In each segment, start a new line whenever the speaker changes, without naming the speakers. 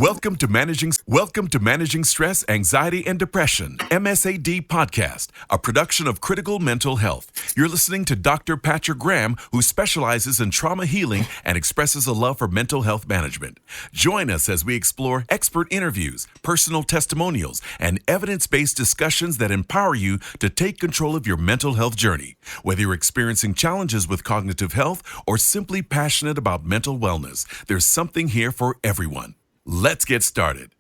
Welcome to Managing Stress, Anxiety, and Depression, MSAD podcast, a production of Critical Mental Health. You're listening to Dr. Patrick Graham, who specializes in trauma healing and expresses a love for mental health management. Join us as we explore expert interviews, personal testimonials, and evidence-based discussions that empower you to take control of your mental health journey. Whether you're experiencing challenges with cognitive health or simply passionate about mental wellness, there's something here for everyone. Let's get started.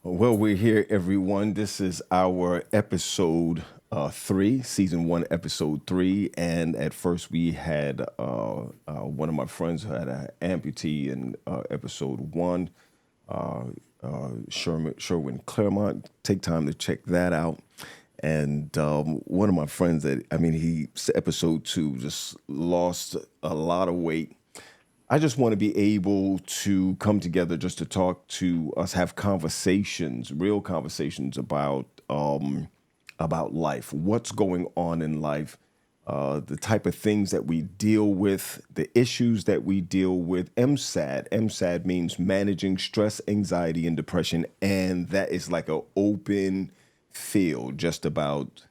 Well, we're here, everyone. This is our episode 3, season 1, episode 3. And at first, we had one of my friends who had an amputee in episode 1, Sherwin Claremont. Take time to check that out. And one of my friends episode 2 just lost a lot of weight. I just want to be able to come together just to talk to us, have conversations, real conversations about life, what's going on in life, the type of things that we deal with, the issues that we deal with. MSAD. MSAD means managing stress, anxiety, and depression, and that is like an open field, just about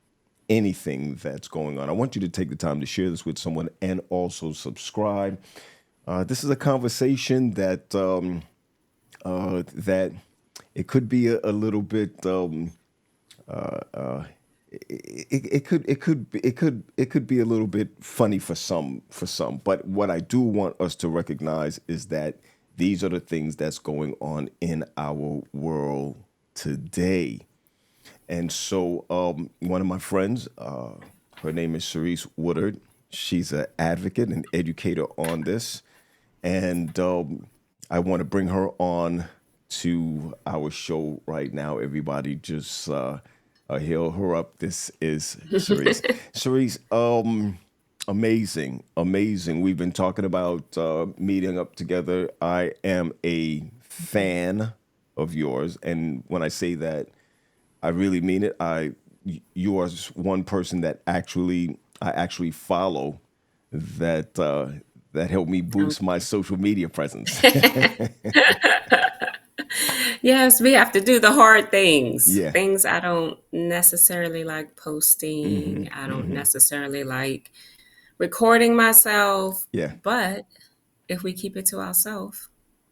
anything that's going on. I want you to take the time to share this with someone and also subscribe. This is a conversation that that it could be a little bit. It could be a little bit funny for some. But what I do want us to recognize is that these are the things that's going on in our world today. And so, one of my friends, her name is Cerise Woodard. She's an advocate and educator on this. And I want to bring her on to our show right now. Everybody just hail her up. This is Cerise. Cerise, amazing. We've been talking about meeting up together. I am a fan of yours. And when I say that, I really mean it. You are one person that I actually follow that helped me boost my social media presence.
Yes, we have to do the hard things.
Yeah.
Things I don't necessarily like posting. I don't necessarily like recording myself.
Yeah.
But if we keep it to ourselves,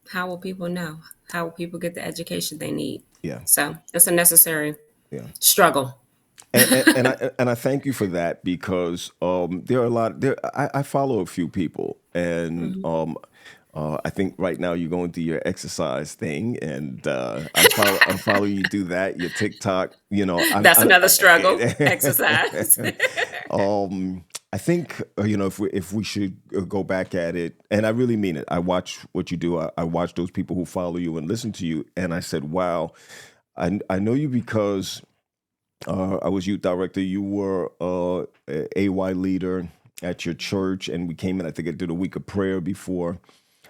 how will people know? How will people get the education they need?
Yeah.
So it's a necessary struggle.
And I thank you for that, because there are a lot. I follow a few people, and I think right now you're going through your exercise thing, and I follow you do that. Your TikTok,
That's another struggle. Exercise.
I think if we should go back at it, and I really mean it. I watch what you do. I watch those people who follow you and listen to you, and I said, wow, I know you because. I was youth director. You were a AY leader at your church, and we came in. I think I did a week of prayer before.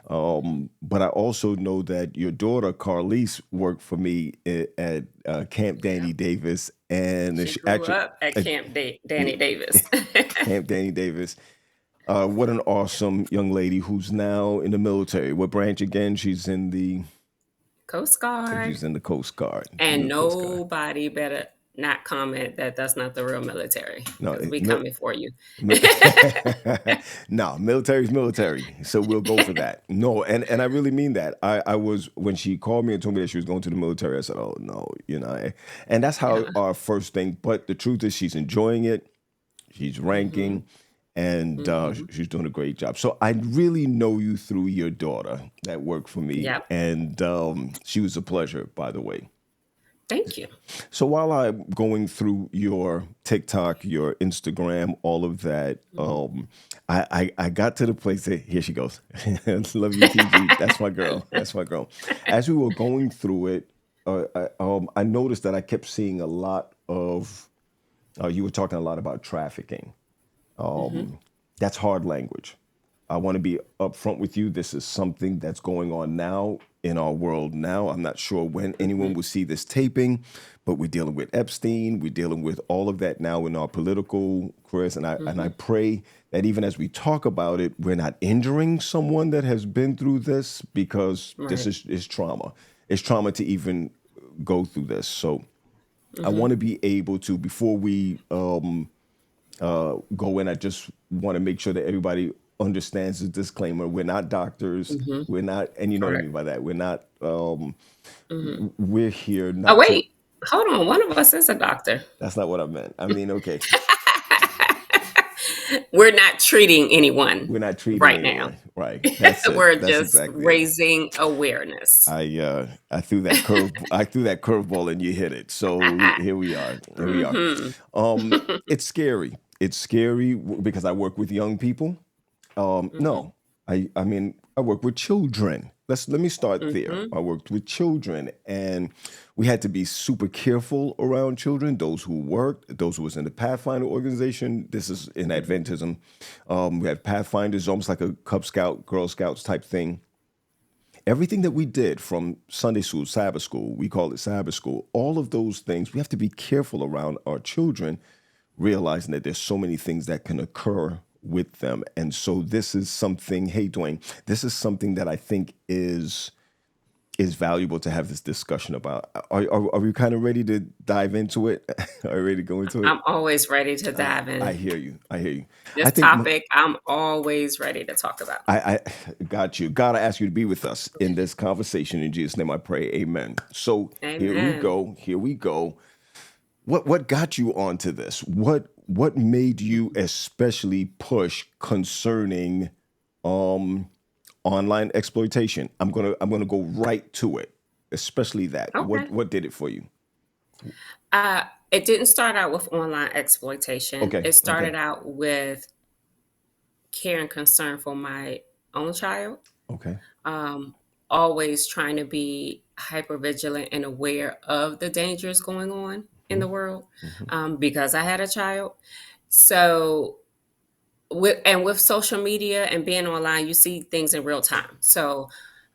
But I also know that your daughter Carlise worked for me at Camp Danny Davis, and
she grew up at Camp Danny Davis.
Camp Danny Davis. What an awesome young lady who's now in the military. What branch again? She's in the
Coast Guard.
She's in the Coast Guard.
And nobody better not comment that that's not the real military. No, we coming for you.
No, military's military. So we'll go for that. No, and I really mean that. I was, when she called me and told me that she was going to the military, I said, oh no, and that's how our first thing. But the truth is she's enjoying it. She's ranking. And she's doing a great job. So I really know you through your daughter that worked for me.
Yep.
And she was a pleasure, by the way.
Thank you.
So while I'm going through your TikTok, your Instagram, all of that, I got to the place that, here she goes. Love you, TG. That's my girl. That's my girl. As we were going through it, I noticed that I kept seeing a lot of, you were talking a lot about trafficking. That's hard language. I want to be upfront with you. This is something that's going on now. in our world now. I'm not sure when anyone will see this taping, but we're dealing with Epstein. We're dealing with all of that now in our political careers. And I pray that even as we talk about it, we're not injuring someone that has been through this, because this is trauma. It's trauma to even go through this. So I want to be able to, before we go in, I just want to make sure that everybody understands the disclaimer. We're not doctors. We're not, and you know what I mean by that. We're not, we're here
Oh,
not to,
wait. Hold on. One of us is a doctor.
that's not what I meant. I mean, okay,
We're not treating anyone
we're not treating
right now.
anyone. Right. That's it.
We're
That's
just
exactly it.
raising awareness.
I threw that curveball and you hit it. So here we are. Here we are. It's scary. It's scary because I work with young people. No, I mean, I work with children. Let me start there. I worked with children, and we had to be super careful around children. Those who worked, those who was in the Pathfinder organization. This is in Adventism. We had Pathfinders, almost like a Cub Scout, Girl Scouts type thing. Everything that we did, from Sunday school, Sabbath school, we call it Sabbath school, all of those things, we have to be careful around our children, realizing that there's so many things that can occur with them. And so this is something, hey, Dwayne, this is something that I think is valuable to have this discussion about. Are we kind of ready to dive into it? Are you ready to go into it?
I'm always ready to dive in.
I hear you.
This topic, I'm always ready to talk about.
I got you. God, I ask you to be with us in this conversation. In Jesus' name I pray, amen. So Here we go. What got you onto this? What made you especially push concerning online exploitation? I'm gonna go right to it, especially that.
Okay.
What did it for you?
It didn't start out with online exploitation.
Okay,
It started out with care and concern for my own child.
Okay.
Always trying to be hyper vigilant and aware of the dangers going on in the world, because I had a child. So with social media and being online, you see things in real time. So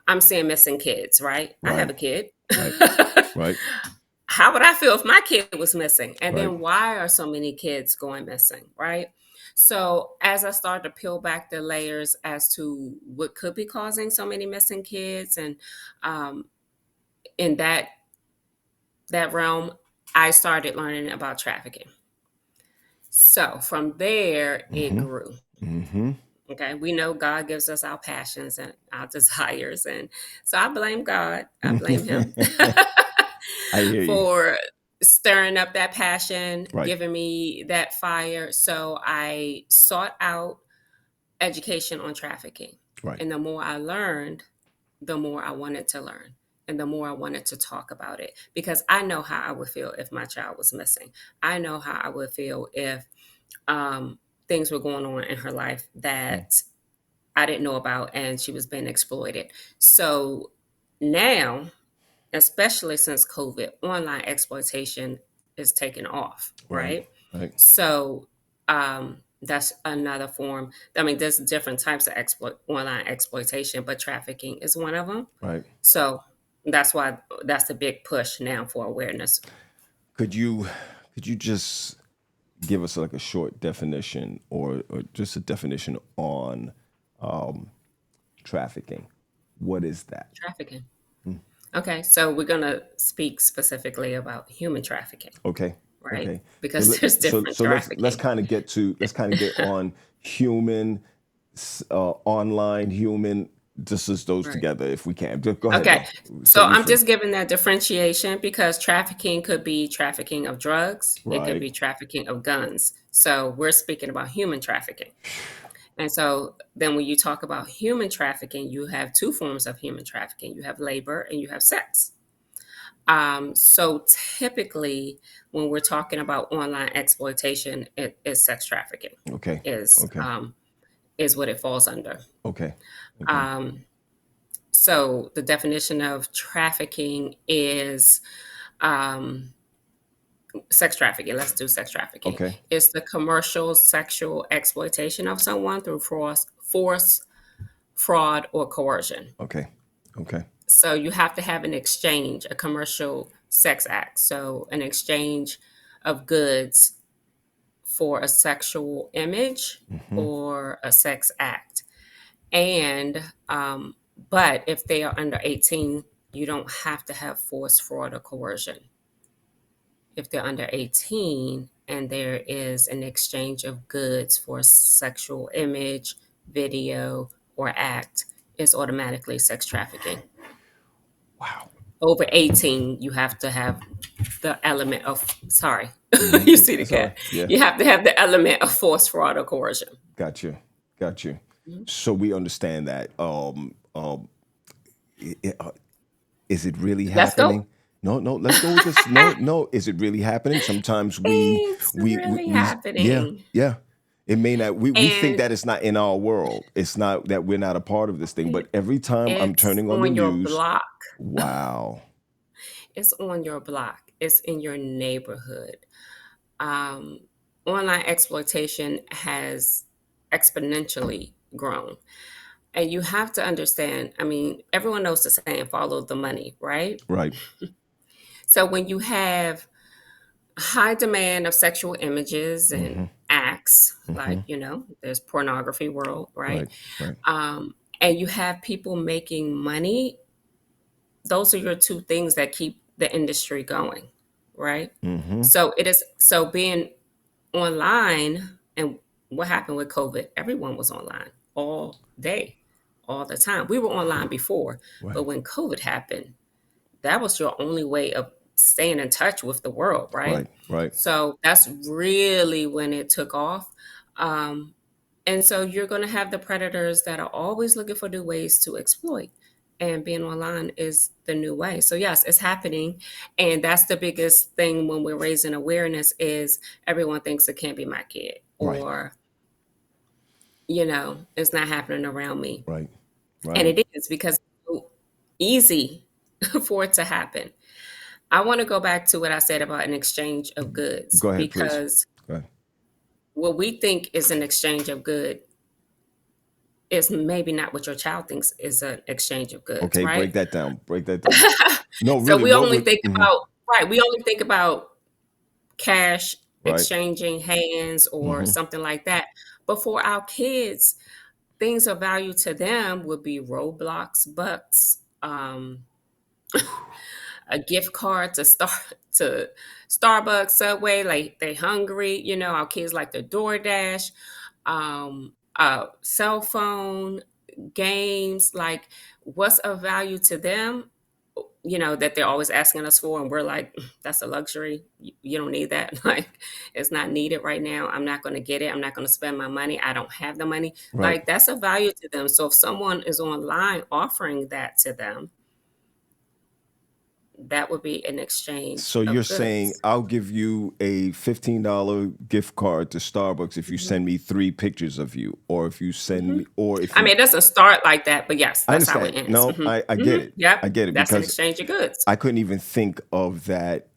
I'm seeing missing kids, right? I have a kid.
Right.
How would I feel if my kid was missing? And
Right.
then why are so many kids going missing, right? So as I started to peel back the layers as to what could be causing so many missing kids, and in that realm, I started learning about trafficking. So from there, it grew. Okay, we know God gives us our passions and our desires, and so I blame God. I blame Him
I hear you.
for stirring up that passion,
Right.
giving me that fire. So I sought out education on trafficking,
Right.
and the more I learned, the more I wanted to learn, and the more I wanted to talk about it, because I know how I would feel if my child was missing. I know how I would feel if things were going on in her life that I didn't know about and she was being exploited. So now, especially since COVID, online exploitation is taking off, right?
Right.
So that's another form. I mean, there's different types of online exploitation, but trafficking is one of them.
Right.
So that's why that's the big push now for awareness.
Could you just give us like a short definition or just a definition on trafficking? What is that?
Trafficking. Okay, so we're going to speak specifically about human trafficking.
Okay.
Right?
Okay.
Because there's different trafficking.
Let's kind of get on human, online, human. Just as those together, if we can. Go ahead.
Okay. So I'm just giving that differentiation because trafficking could be trafficking of drugs. It could be trafficking of guns. So we're speaking about human trafficking. And so then when you talk about human trafficking, you have two forms of human trafficking. You have labor and you have sex. So typically when we're talking about online exploitation, it is sex trafficking.
Okay.
Is what it falls under.
Okay.
So the definition of trafficking is sex trafficking. Let's do sex trafficking.
Okay.
It's the commercial sexual exploitation of someone through force, fraud, or coercion.
Okay.
So you have to have an exchange, a commercial sex act. So an exchange of goods for a sexual image
Hmm.
or a sex act. And, but if they are under 18, you don't have to have force, fraud, or coercion. If they're under 18 and there is an exchange of goods for sexual image, video, or act, it's automatically sex trafficking.
Wow.
Over 18, you have to have the element of, sorry,
Hmm.
you see the
That's all right.
cat.
Yeah.
You have to have the element of force, fraud, or coercion.
Got you. Got you.
Mhm.
So we understand that. I- I- uh, is it really
Let's go.
happening? No, no. Let's go with this. No, no. Is it really happening? Sometimes
It's really
yeah,
happening.
yeah. It may not. We think
And
that it's not in our world. It's not that we're not a part of this thing. But every time I'm
it's
turning on the
on your
news,
block.
wow.
It's on your block. It's in your neighborhood. Um, Online exploitation has exponentially grown. And you have to understand, I mean, everyone knows the saying, follow the money, right?
Right.
So when you have high demand of sexual images and
Hmm.
acts,
Hmm.
like, there's pornography world, right?
Right. Right.
And you have people making money, those are your two things that keep the industry going, right?
Hmm.
So being online, and what happened with COVID, everyone was online all day, all the time. We were online before, but
Right.
when COVID happened, that was your only way of staying in touch with the world, right?
Right. Right.
So that's really when it took off. Um, and so you're going to have the predators that are always looking for new ways to exploit. And being online is the new way. So yes, it's happening. And that's the biggest thing when we're raising awareness is everyone thinks it can't be my kid
Right.
or, it's not happening around me.
Right.
And
Right.
it is because it's so easy for it to happen. I want to go back to what I said about an exchange of goods
Go ahead, please.
because
Go ahead.
what we think is an exchange of good is maybe not what your child thinks is an exchange of goods,
Okay, break
right?
that down. Break that down. No,
So
really.
we
What
only
would?
think
Mhm.
about, right, we only think about cash
Right.
exchanging hands or
Hmm.
something like that. But for our kids, things of value to them would be Roblox bucks, a gift card to Starbucks, Subway, like they hungry. Our kids like the DoorDash, a cell phone, games. Like, what's of value to them? That they're always asking us for, and we're like, that's a luxury. You don't need that. Like, it's not needed right now. I'm not going to get it. I'm not going to spend my money. I don't have the money.
Right.
Like, that's a value to them. So if someone is online offering that to them, that would be an exchange
So you're
of
saying
goods.
I'll give you a $15 gift card to Starbucks if you
Mhm.
send me 3 pictures of you, or if you send
Mhm.
me, or if
I
you.
mean, it doesn't start like that, but yes,
I
that's how it
understand.
ends.
No,
Mhm.
I get
Mhm.
it.
Yep,
I get it
that's an
because
exchange of goods.
I couldn't even think of that.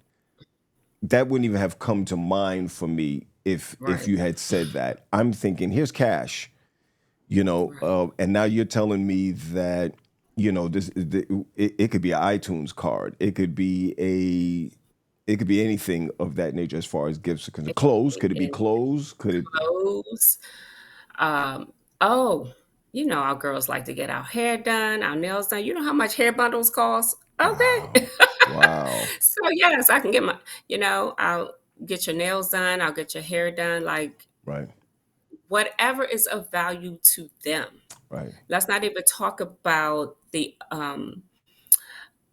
That wouldn't even have come to mind for me if
Right,
you had said that. I'm thinking, here's cash.
right.
And now you're telling me that it could be an iTunes card, it could be anything of that nature as far as gifts are concerned. Clothes, could it be
And
clothes, could it be?
clothes. Oh, our girls like to get our hair done, our nails done. You know how much hair bundles cost?
Wow.
Okay.
Wow.
So yes, I can get I'll get your nails done, I'll get your hair done, like
Right.
whatever is of value to them.
Right.
Let's not even talk about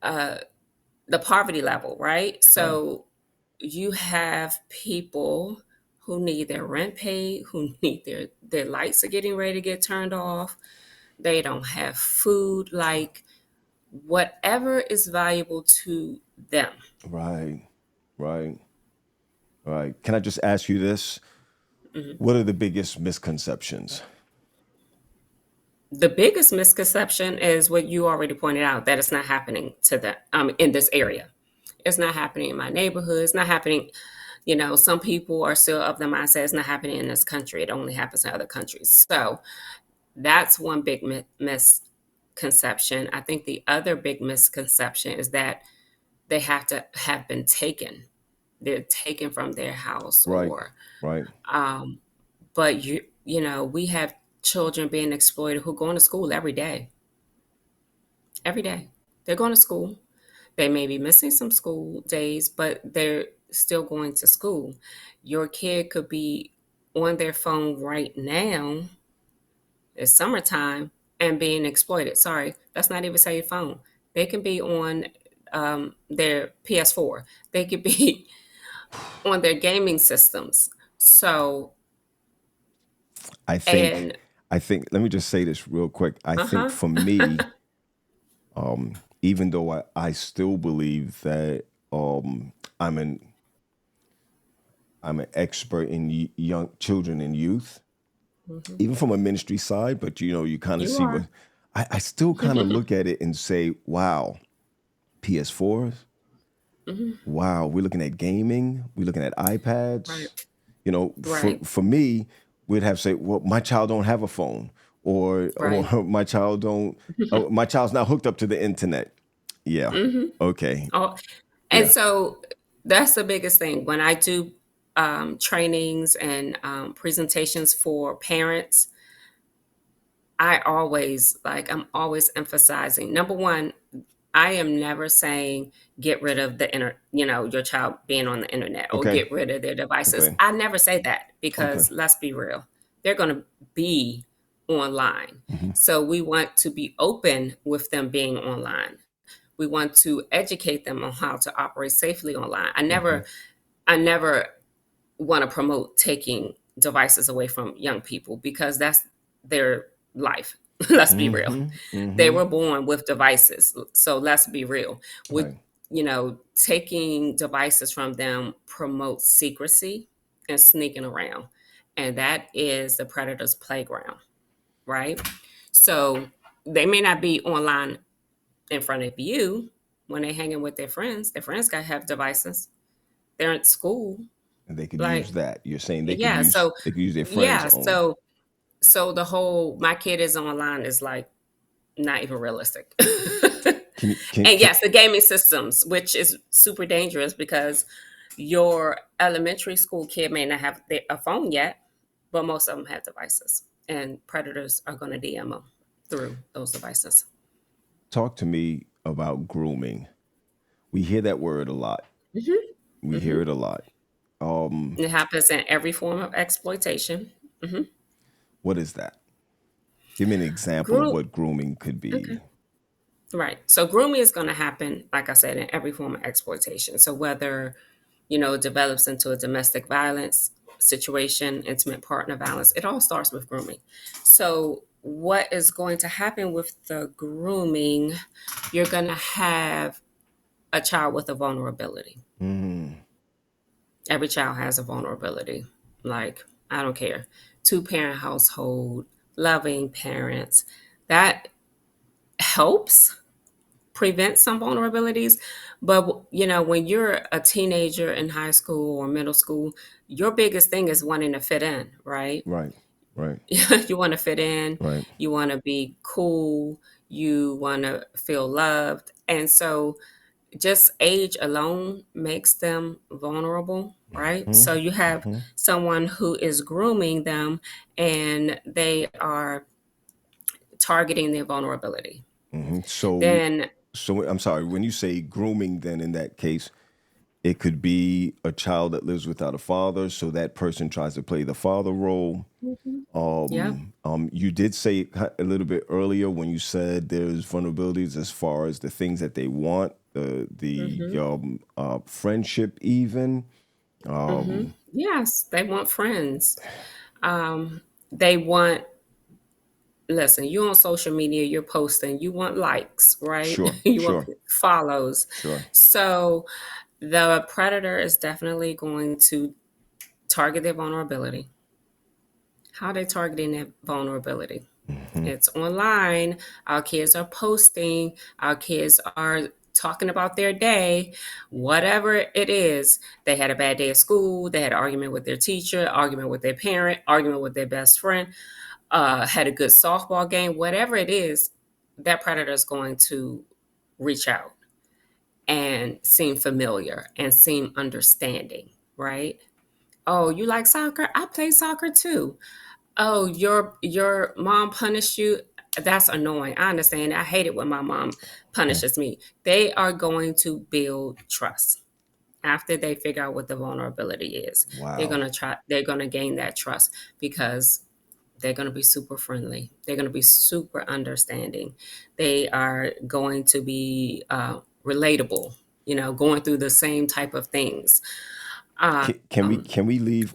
uh the poverty level, right?
Right.
So you have people who need their rent paid, who need their lights are getting ready to get turned off. They don't have food, like whatever is valuable to them.
Right. Right. Right. Can I just ask you this?
Mhm.
What are the biggest misconceptions?
The biggest misconception is what you already pointed out, that it's not happening to them in this area. It's not happening in my neighborhood. It's not happening. Some people are still of the mindset it's not happening in this country. It only happens in other countries. So that's one big misconception. I think the other big misconception is that they have to have been taken. They're taken from their house,
Right.
or
Right.
um, but we have children being exploited who go to school every day. Every day. They're going to school. They may be missing some school days, but they're still going to school. Your kid could be on their phone right now, it's summertime, and being exploited. Sorry, that's not even say phone. They can be on their PS4. They could be on their gaming systems. So,
I think,
and
let me just say this real quick. I think
uh-huh.
for me, even though I still believe that I'm an I'm an expert in young children and youth,
Hmm.
even from a ministry side, but you kind of
You
see what
are.
I still kind of look at it and say, wow, PS4s,
Hmm.
wow, we're looking at gaming, we're looking at iPads.
Right.
For
Right.
me, we'd have to say, well, my child don't have a phone, or
Right.
my child don't, oh, my child's not hooked up to the internet. Yeah.
Hmm.
Okay.
Oh, and
Yeah.
so that's the biggest thing when I do trainings and presentations for parents. I'm always emphasizing, number one, I am never saying get rid of your child being on the internet or
Okay.
get rid of their devices.
Okay.
I never say that
Okay.
because let's be real, they're going to be online.
Hmm.
So we want to be open with them being online. We want to educate them on how to operate safely online.
Hmm.
I never want to promote taking devices away from young people because that's their life. Let's be real.
Hmm.
They
Hmm.
were born with devices. So let's be real. With
Right.
taking devices from them promotes secrecy and sneaking around. And that is the predator's playground, right? So they may not be online in front of you when they're hanging with their friends. Their friends got to have devices. They're in school.
And they could use
Like,
that. You're saying
yeah.
they could use their friends
Yeah.
own.
So the whole my kid is online is like not even realistic.
Can you
And yes, the gaming systems, which is super dangerous because your elementary school kid may not have a phone yet, but most of them have devices, and predators are going to DM them through those devices.
talk to me about grooming? We hear that word a lot. We
Hmm.
hear it a lot. Um,
It happens in every form of exploitation. Hmm.
what is that? Give me an example of
Group.
what grooming could
Okay.
be.
Right. So grooming is going to happen, like I said, in every form of exploitation. So whether, it develops into a domestic violence situation, intimate partner violence, it all starts with grooming. So what is going to happen with the grooming? You're going to have a child with a vulnerability.
Mm,
Every child has a vulnerability. Like, I don't care. Two-parent household, loving parents. That helps prevent some vulnerabilities. But, when you're a teenager in high school or middle school, your biggest thing is wanting to fit in, right?
right, right,
You want to fit in,
right.
you want to be cool, you want to feel loved. And so just age alone makes them vulnerable, right? So you have
Mm-hmm.
someone who is grooming them and they are targeting their vulnerability.
Hmm. So,
Then,
I'm sorry. When you say grooming, then in that case, it could be a child that lives without a father, so that person tries to play the father role.
yeah.
You did say a little bit earlier when you said there's vulnerabilities as far as the things that they want,
Hmm.
friendship, even.
Hmm. Yes, they want friends. They want, listen, you're on social media, you're posting, you want likes, right?
Sure,
You want
sure,
follows.
sure.
So the predator is definitely going to target their vulnerability. How are they targeting that vulnerability?
Hmm.
It's online. Our kids are posting. Our kids are talking about their day, whatever it is. They had a bad day at school. They had an argument with their teacher, argument with their parent, argument with their best friend, had a good softball game, whatever it is. that predator is going to reach out and seem familiar and seem understanding, right? Oh, you like soccer? I play soccer too. Oh, your mom punished you. That's annoying. I understand. I hate it when my mom punishes me. They are going to build trust after they figure out what the vulnerability is.
Wow.
They're gonna gain that trust because they're gonna be super friendly. They're gonna be super understanding. They are going to be relatable, going through the same type of things.
Can we leave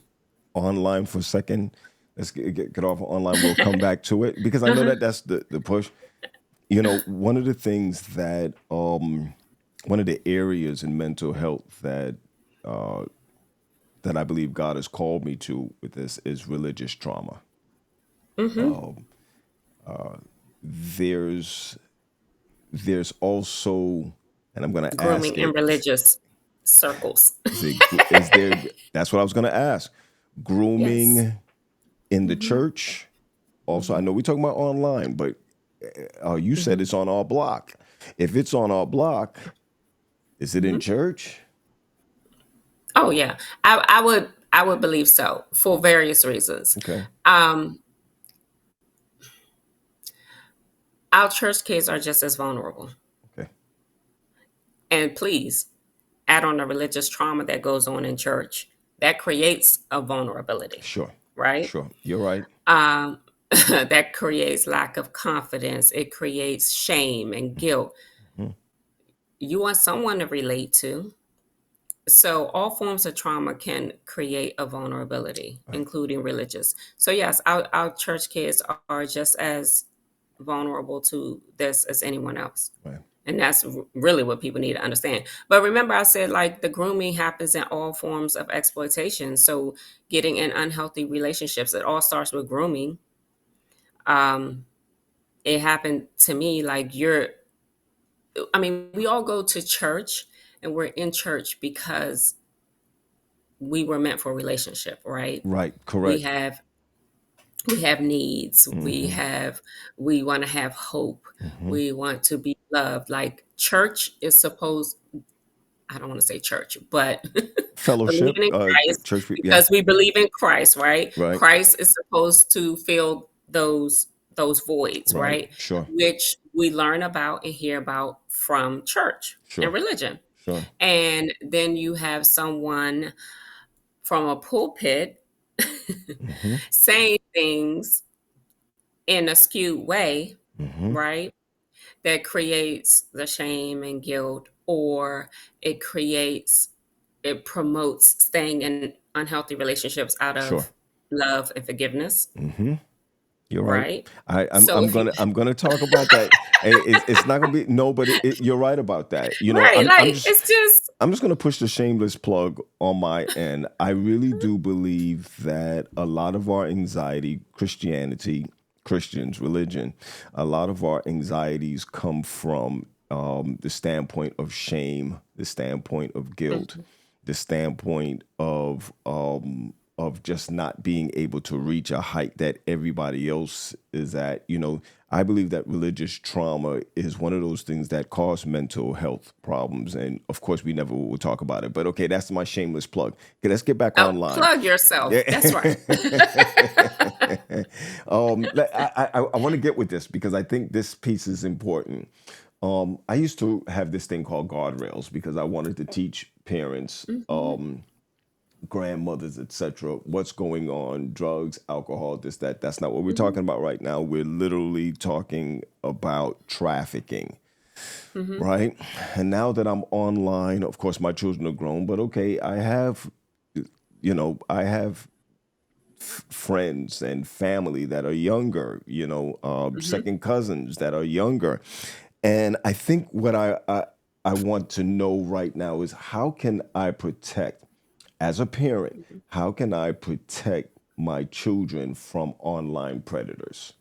online for a second? Let's get off of online. We'll come back to it because I know that that's the push. One of the things that one of the areas in mental health that I believe God has called me to with this is religious trauma. There's there's also, and I'm going to
Grooming
ask
in
it.
religious circles.
Is there? That's what I was going to ask.
Yes.
Grooming in the church. Also, I know we're talking about online, but you said it's on our block. If it's on our block, is it in church?
Oh yeah, I would believe so for various reasons.
Okay.
Um, our church kids are just as vulnerable,
Okay.
and please add on the religious trauma that goes on in church that creates a vulnerability,
Sure.
right?
Sure. You're right.
That creates lack of confidence. It creates shame and guilt.
Mhm.
You want someone to relate to. So all forms of trauma can create a vulnerability,
Right.
including religious. So yes, our church kids are just as vulnerable to this as anyone else.
Right.
And that's really what people need to understand. But remember, I said like the grooming happens in all forms of exploitation. So getting in unhealthy relationships, it all starts with grooming. Um, it happened to me like we all go to church and we're in church because we were meant for a relationship, right?
Right.
We
Correct.
have we have needs.
Mm-hmm.
We want to have hope.
Mm-hmm.
We want to be loved. Like church is supposed, I don't want to say church, but
Fellowship.
believing in Christ
Church. Yeah.
because we believe in Christ, right?
Right.
Christ is supposed to fill those voids,
Right.
right?
Sure.
Which we learn about and hear about from church and
Sure.
religion.
Sure.
And then you have someone from a pulpit
Mm-hmm.
saying things in a skewed way,
Mm-hmm.
right? That creates the shame and guilt, or it promotes staying in unhealthy relationships out
Sure.
of love and forgiveness,
Mm-hmm. You're right.
right?
I'm
So
I'm
if you,
gonna I'm gonna talk about that. It's not gonna be no, but you're right about that.
right,
I'm
like
just
it's just,
gonna push the shameless plug on my end. I really do believe that a lot of our anxiety, Christianity, Christians, religion, a lot of our anxieties come from the standpoint of shame, the standpoint of guilt,
Mhm.
the standpoint of just not being able to reach a height that everybody else is at. I believe that religious trauma is one of those things that cause mental health problems. And of course, we never will talk about it. But okay, that's my shameless plug. Okay, let's get back
Oh,
online.
plug yourself.
Yeah.
That's right.
I want to get with this because I think this piece is important. I used to have this thing called guardrails because I wanted to teach parents,
Mhm.
grandmothers, etc., what's going on, drugs, alcohol, this, that. That's not what we're
Mhm.
talking about right now. We're literally talking about trafficking,
Mhm.
right? And now that I'm online, of course, my children are grown, but okay, I have friends and family that are younger,
Mhm.
second cousins that are younger. And I think what I want to know right now is how can I protect, as a parent,
Mhm.
how can I protect my children from online predators?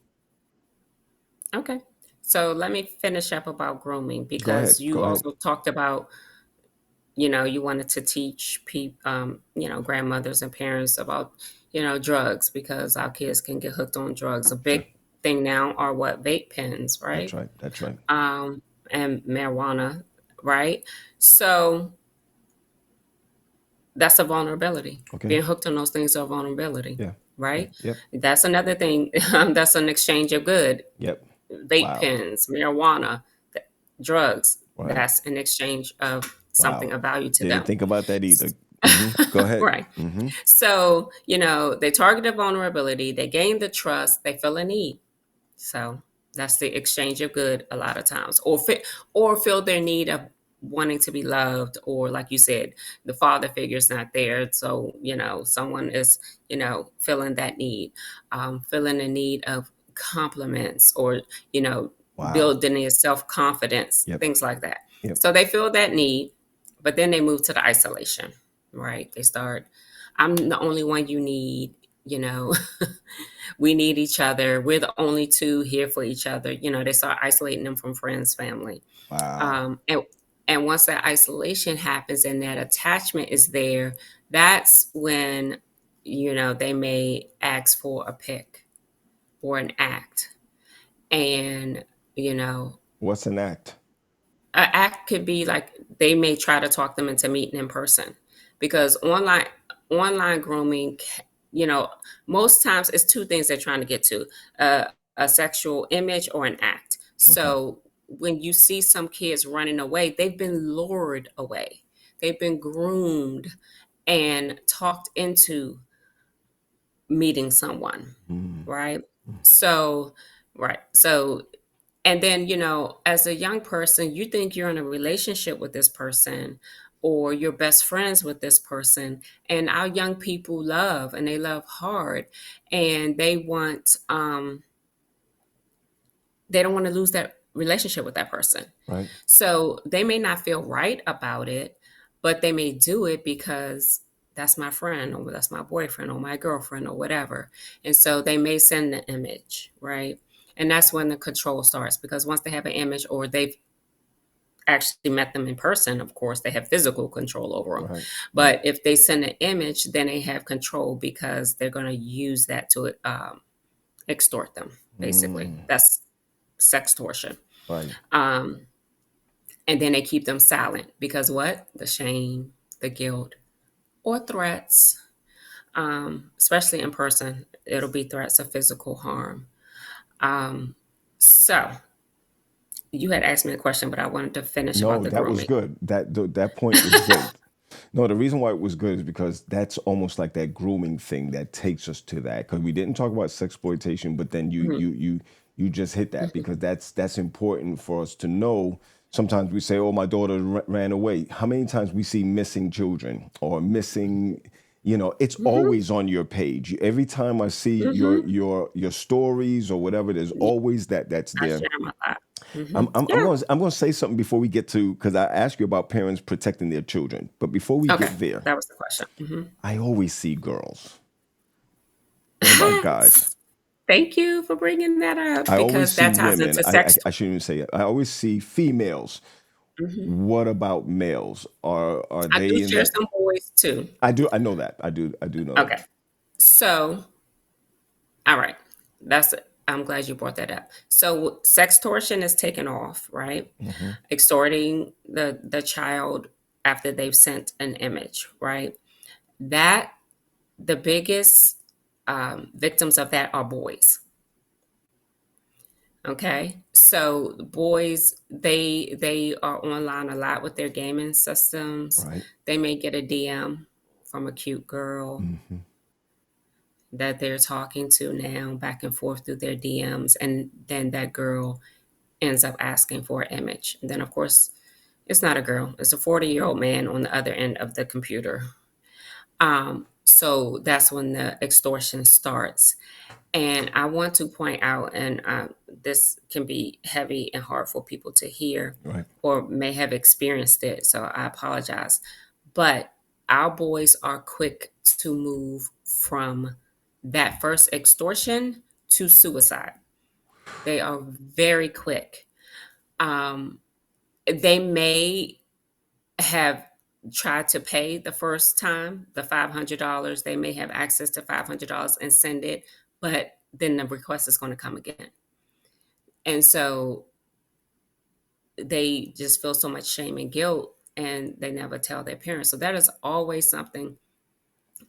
Okay. So let me finish up about grooming
Go ahead.
because
Go
you
ahead.
also talked about, you wanted to teach grandmothers and parents about, drugs because our kids can get hooked on drugs. A
Sure.
big thing now are what? Vape pens,
That's
right?
right. That's right.
And marijuana, right? So that's a vulnerability.
Okay.
Being hooked on those things are a vulnerability,
Yeah. Yeah.
right?
Yep.
That's another thing. That's an exchange of good.
Yep.
Vape
Wow.
pens, marijuana, drugs.
Right.
That's an exchange of something
Wow.
of value to
Didn't
them.
think about that either. Go ahead.
Right. So, they target the vulnerability, they gain the trust, they feel a need. So that's the exchange of good a lot of times, or feel their need of wanting to be loved, or like you said, the father figure's not there. So, someone is, feeling that need, feeling the need of compliments, or, you know,
Wow.
building their self-confidence,
Yep.
things like that.
Yep.
So they feel that need, but then they move to the isolation, right? They start, I'm the only one you need, you know. We need each other. We're the only two here for each other. They start isolating them from friends, family.
Wow.
And once that isolation happens and that attachment is there, that's when, they may ask for a pick or an act. And, you know,
What's an act?
an act could be like they may try to talk them into meeting in person, because online grooming, you know most times it's two things they're trying to get to: uh, a sexual image or an act.
Okay.
So when you see some kids running away, they've been lured away, they've been groomed and talked into meeting someone,
Mm.
right? So right, so and then, as a young person, you think you're in a relationship with this person, or you're best friends with this person. And our young people love, and they love hard, and they don't want to lose that relationship with that person.
Right.
So they may not feel right about it, but they may do it because that's my friend, or that's my boyfriend, or my girlfriend, or whatever. And so they may send the image, right? And that's when the control starts, because once they have an image, or they've actually met them in person, of course, they have physical control over them.
Right. Right.
But if they send an image, then they have control, because they're going to use that to extort them, basically.
Mm.
That's sextortion.
Right.
Um, and then they keep them silent, because what? The shame, the guilt, or threats, especially in person, it'll be threats of physical harm. So you had asked me a question, but I wanted to finish about
No,
the
that was
grooming.
good. That point was good. No, the reason why it was good is because that's almost like that grooming thing that takes us to that. Because we didn't talk about sexploitation, but then
Mhm,
you just hit that,
mhm,
because that's important for us to know. Sometimes we say, "Oh, my daughter ran away." How many times we see missing children or missing? It's
mhm,
always on your page. Every time I see your
mhm.
your stories or whatever, there's
Yeah,
always that's
I
there.
share my thought.
I'm
Mhm.
I'm I'm
Yeah.
going to I'm going to say something before we get to, because I asked you about parents protecting their children. But before we
Okay,
get there,
that was the question. Mhm.
I always see girls. What about guys?
Thank you for bringing that up,
I always
because
see
that ties
women.
into
I
sex.
I shouldn't even say it. I always see females.
Mhm.
What about males? Are
I do
they in
share
that?
some boys too.
I do. I know that. I do know that.
Okay. So, all right. I'm glad you brought that up. So, sextortion is taken off, right?
Hmm.
Extorting the child after they've sent an image, right? That the biggest victims of that are boys. Okay, so boys, they are online a lot with their gaming systems.
Right.
They may get a DM from a cute girl
Hmm.
that they're talking to now, back and forth through their DMs, and then that girl ends up asking for an image. And then, of course, it's not a girl; it's a 40-year-old man on the other end of the computer. So that's when the extortion starts. And I want to point out, and this can be heavy and hard for people to hear,
Right.
or may have experienced it. So I apologize. But our boys are quick to move from that first extortion to suicide. They are very quick. Um, they may have tried to pay the first time the $500. They may have access to $500 and send it, but then the request is going to come again. And so they just feel so much shame and guilt, and they never tell their parents. So that is always something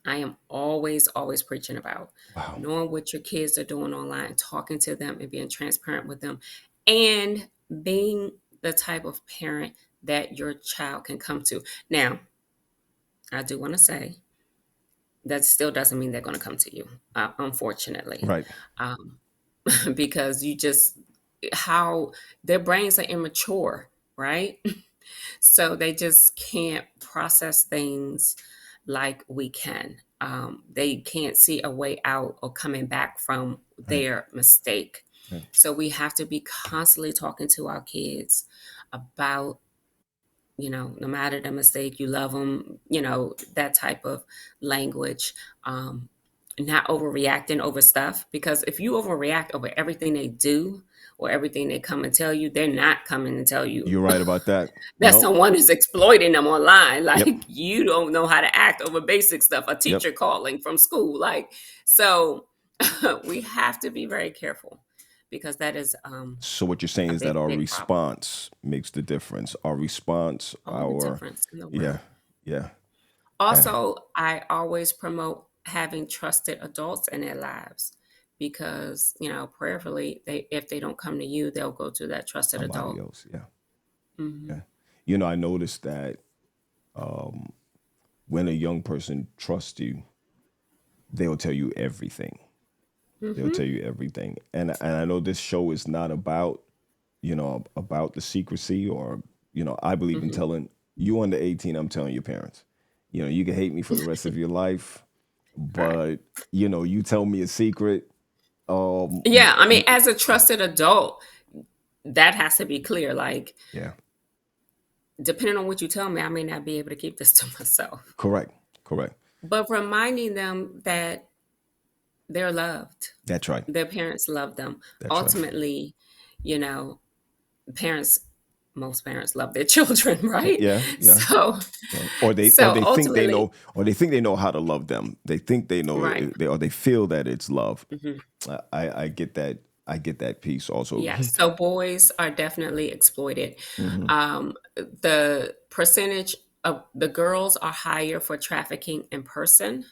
I am always preaching about.
Wow.
Knowing what your kids are doing online, talking to them and being transparent with them, and being the type of parent that your child can come to. Now, I do want to say that still doesn't mean they're going to come to you, unfortunately,
Right.
um, because how their brains are immature, right? So they just can't process things like we can. They can't see a way out or coming back from
Right.
their mistake.
Right.
So we have to be constantly talking to our kids about, no matter the mistake, you love them, that type of language. Not overreacting over stuff, because if you overreact over everything they do or everything they come and tell you, they're not coming and tell you
You're right about that.
that
No.
someone is exploiting them online.
Yep.
Like, you don't know how to act over basic stuff, a
Yep.
teacher calling from school. Like, so we have to be very careful, because that is
So what you're saying
a
is that
big,
our
big problem.
response makes the difference. Our response,
All the difference in the
yeah,
world.
yeah, yeah.
Also, I always promote having trusted adults in their lives, because, prayerfully, if they don't come to you, they'll go to that trusted
Somebody
adult.
else, yeah,
Hmm.
yeah. I noticed that um, when a young person trusts you, they'll tell you everything. They'll
Hmm.
tell you everything. And I know this show is not about, about the secrecy or, I believe in
Hmm.
telling you under 18, I'm telling your parents. You can hate me for the rest of your life,
Right.
but you tell me a secret. Um,
Yeah. I mean,
y-
as a trusted adult, that has to be clear. Like,
yeah,
depending on what you tell me, I may not be able to keep this to myself.
correct, correct.
But reminding them that they're loved,
That's right.
their parents love them.
That's right.
Ultimately, you know, parents, most parents love their children, right?
Yeah, yeah.
So,
Or
so
they think they
ultimately,
know, or they think they know how to love them. They think they know,
right.
or they feel that it's love.
Hmm.
I get that. I get that piece also.
Yes. So boys are definitely exploited.
Hmm.
The percentage of the girls are higher for trafficking in person.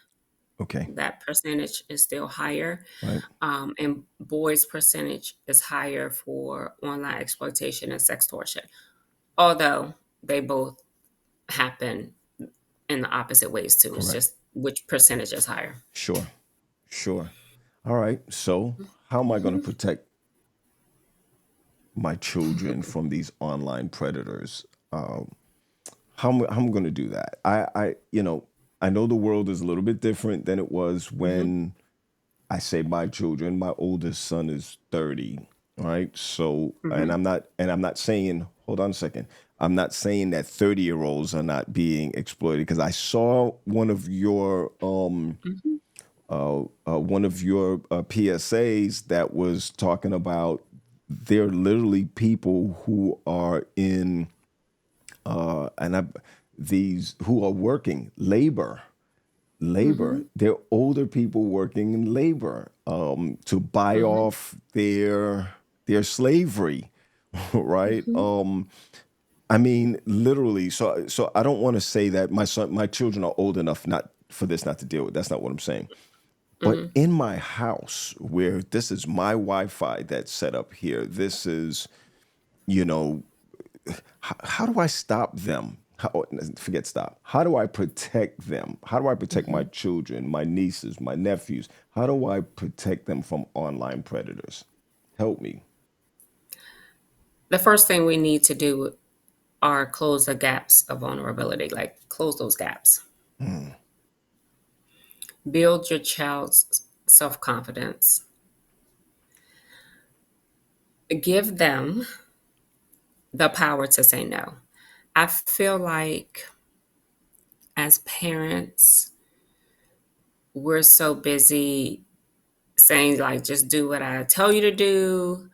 Okay.
That percentage is still higher.
Right.
And boys' percentage is higher for online exploitation and sextortion, although they both happen in the opposite ways too. It's
Correct.
just which percentage is higher.
Sure. Sure. All right. So how am I going to protect my children from these online predators? How am I going to do that? I know the world is a little bit different than it was
Hmm.
when I say my children. My oldest son is 30, right? So,
Hmm.
and I'm not saying, hold on a second. I'm not saying that 30-year-olds are not being exploited, because I saw
Hmm.
one of your PSAs that was talking about there are literally people who are in and I, these who are working labor.
Hmm.
They're older people working in labor to buy
Hmm.
off their slavery, right?
Hmm.
I mean, literally. So I don't want to say that my children are old enough not for this not to deal with. That's not what I'm saying. But
Hmm.
in my house, where this is my Wi-Fi that's set up here, this is, you know, how do I stop them? Forget stop. How do I protect them? How do I protect my
Hmm.
children, my nieces, my nephews? How do I protect them from online predators? Help me.
The first thing we need to do are close the gaps of vulnerability, like close those gaps.
Hmm.
Build your child's self confidence. Give them the power to say no. I feel like as parents, we're so busy saying, like, just do what I tell you to do,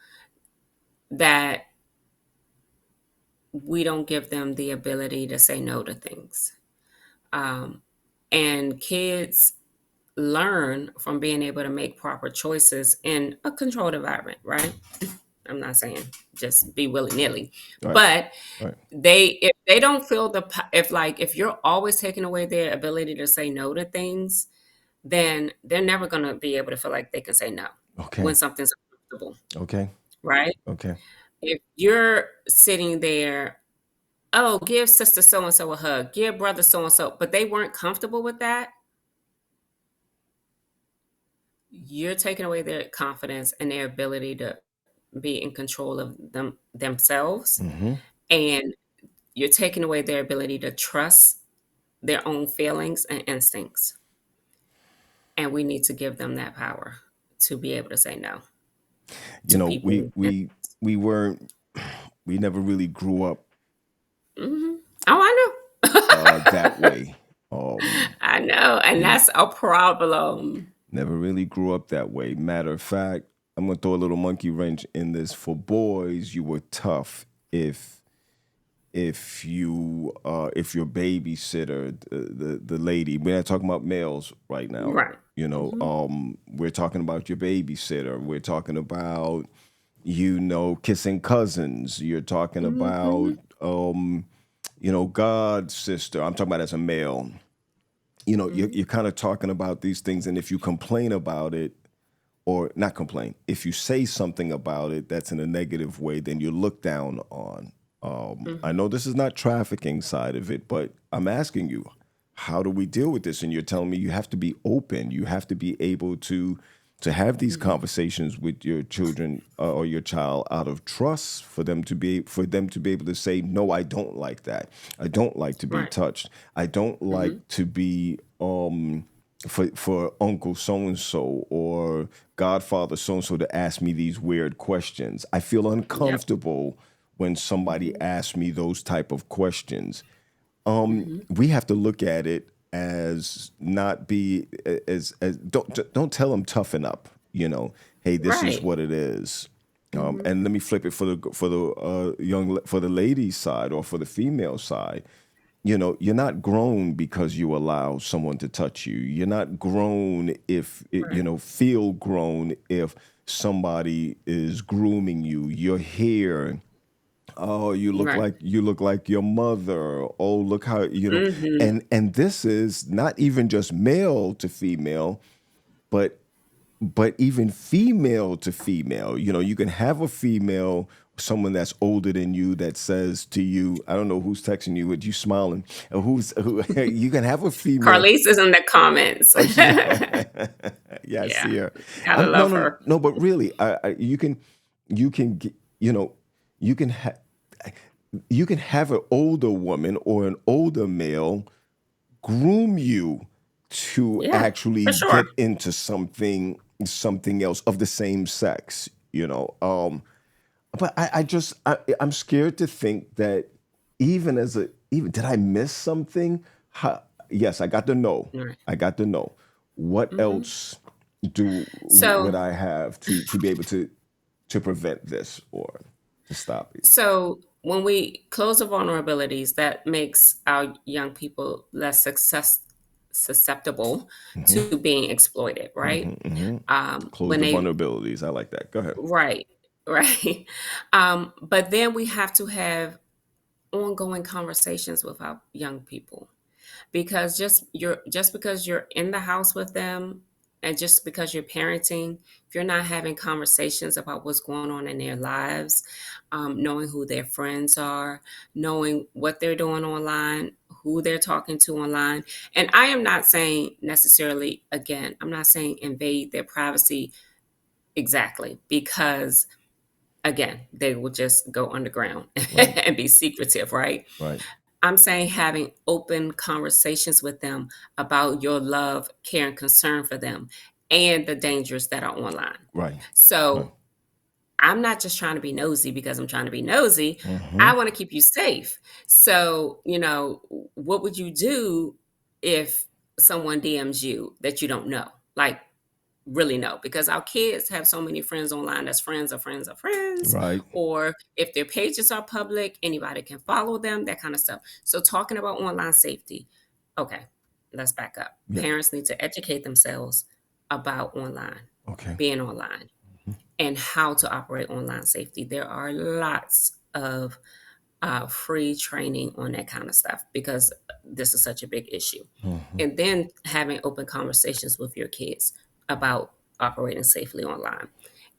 that we don't give them the ability to say no to things. Um, and kids learn from being able to make proper choices in a controlled environment, right? I'm not saying just be willy-nilly,
Right.
but
Right.
if they don't feel if you're always taking away their ability to say no to things, then they're never going to be able to feel like they can say no
Okay.
when something's uncomfortable,
Okay.
right?
Okay.
If you're sitting there, oh, give sister so and so a hug, give brother so and so, but they weren't comfortable with that, you're taking away their confidence and their ability to be in control of themselves,
Mm-hmm.
and you're taking away their ability to trust their own feelings and instincts. And we need to give them that power to be able to say no
You
to
know, we
people.
we we weren't we never really grew up
Mhm. Oh, I know.
that way. Um,
I know, and
we
that's a problem.
never really grew up that way. Matter of fact, I'm gonna throw a little monkey wrench in this. For boys, you were tough if your babysitter, the lady. We're not talking about males right now.
Right. Mhm.
We're talking about your babysitter. We're talking about kissing cousins. You're talking about
Mhm.
God sister. I'm talking about as a male.
Mhm.
You're kind of talking about these things, and if you complain about it, or not complain, if you say something about it that's in a negative way, then you're looked down on. I
Mhm.
know this is not trafficking side of it, but I'm asking you, how do we deal with this? And you're telling me you have to be open. You have to be able to have these
Mhm.
conversations with your children or your child out of trust for them to be able to say, no, I don't like that. I don't like to be
Right.
touched. I don't like
Mhm.
to be for Uncle so and so or Godfather so and so to ask me these weird questions. I feel
Yep.
uncomfortable when somebody
Mhm.
asks me those type of questions.
Mhm.
We have to look at it as not be as don't tell them toughen up. Hey, this is
Right.
what it is.
Mhm.
And let me flip it for the ladies side or for the female side. You're not grown because you allow someone to touch you. You're not grown
Right.
feel grown if somebody is grooming you. You're here. Oh,
Right.
you look like your mother. Oh, look how
Mhm.
and this is not even just male to female, but even female to female. You can have a female, someone that's older than you that says to you, I don't know who's texting you, but you smiling. Who you can have a female.
Carlise is in the comments.
Oh, yeah, I
Yeah.
see her.
Gotta
No,
love
no,
her.
no, but really, you can have you can have an older woman or an older male groom you to
Yeah,
actually
for sure.
get into something else of the same sex. But I'm scared to think that even did I miss something? Yes, I got to know.
Right.
I got to know. What
Mhm.
else do would
So
I have to be able to prevent this or to stop it?
So when we close the vulnerabilities, that makes our young people less susceptible
Hmm.
to being exploited, right?
Hmm. Close
When
the
they
vulnerabilities. I like that. Go ahead.
right, right. But then we have to have ongoing conversations with our young people, because just because you're in the house with them and just because you're parenting, if you're not having conversations about what's going on in their lives, knowing who their friends are, knowing what they're doing online, who they're talking to online. And I am not saying necessarily, again, I'm not saying invade their privacy exactly, because again, they will just go underground
Right.
and be secretive, right?
Right.
I'm saying having open conversations with them about your love, care, and concern for them and the dangers that are online.
Right. Right.
So I'm not just trying to be nosy because I'm trying to be nosy.
Hmm.
I want to keep you safe. So, what would you do if someone DMs you that you don't know? Like, really know, because our kids have so many friends online that's friends of friends of friends,
Right.
or if their pages are public, anybody can follow them, that kind of stuff. So talking about online safety, okay, let's back up.
Yeah.
Parents need to educate themselves about online,
Okay.
being online, and how to operate online safety. There are lots of free training on that kind of stuff because this is such a big issue.
Hmm.
And then having open conversations with your kids about operating safely online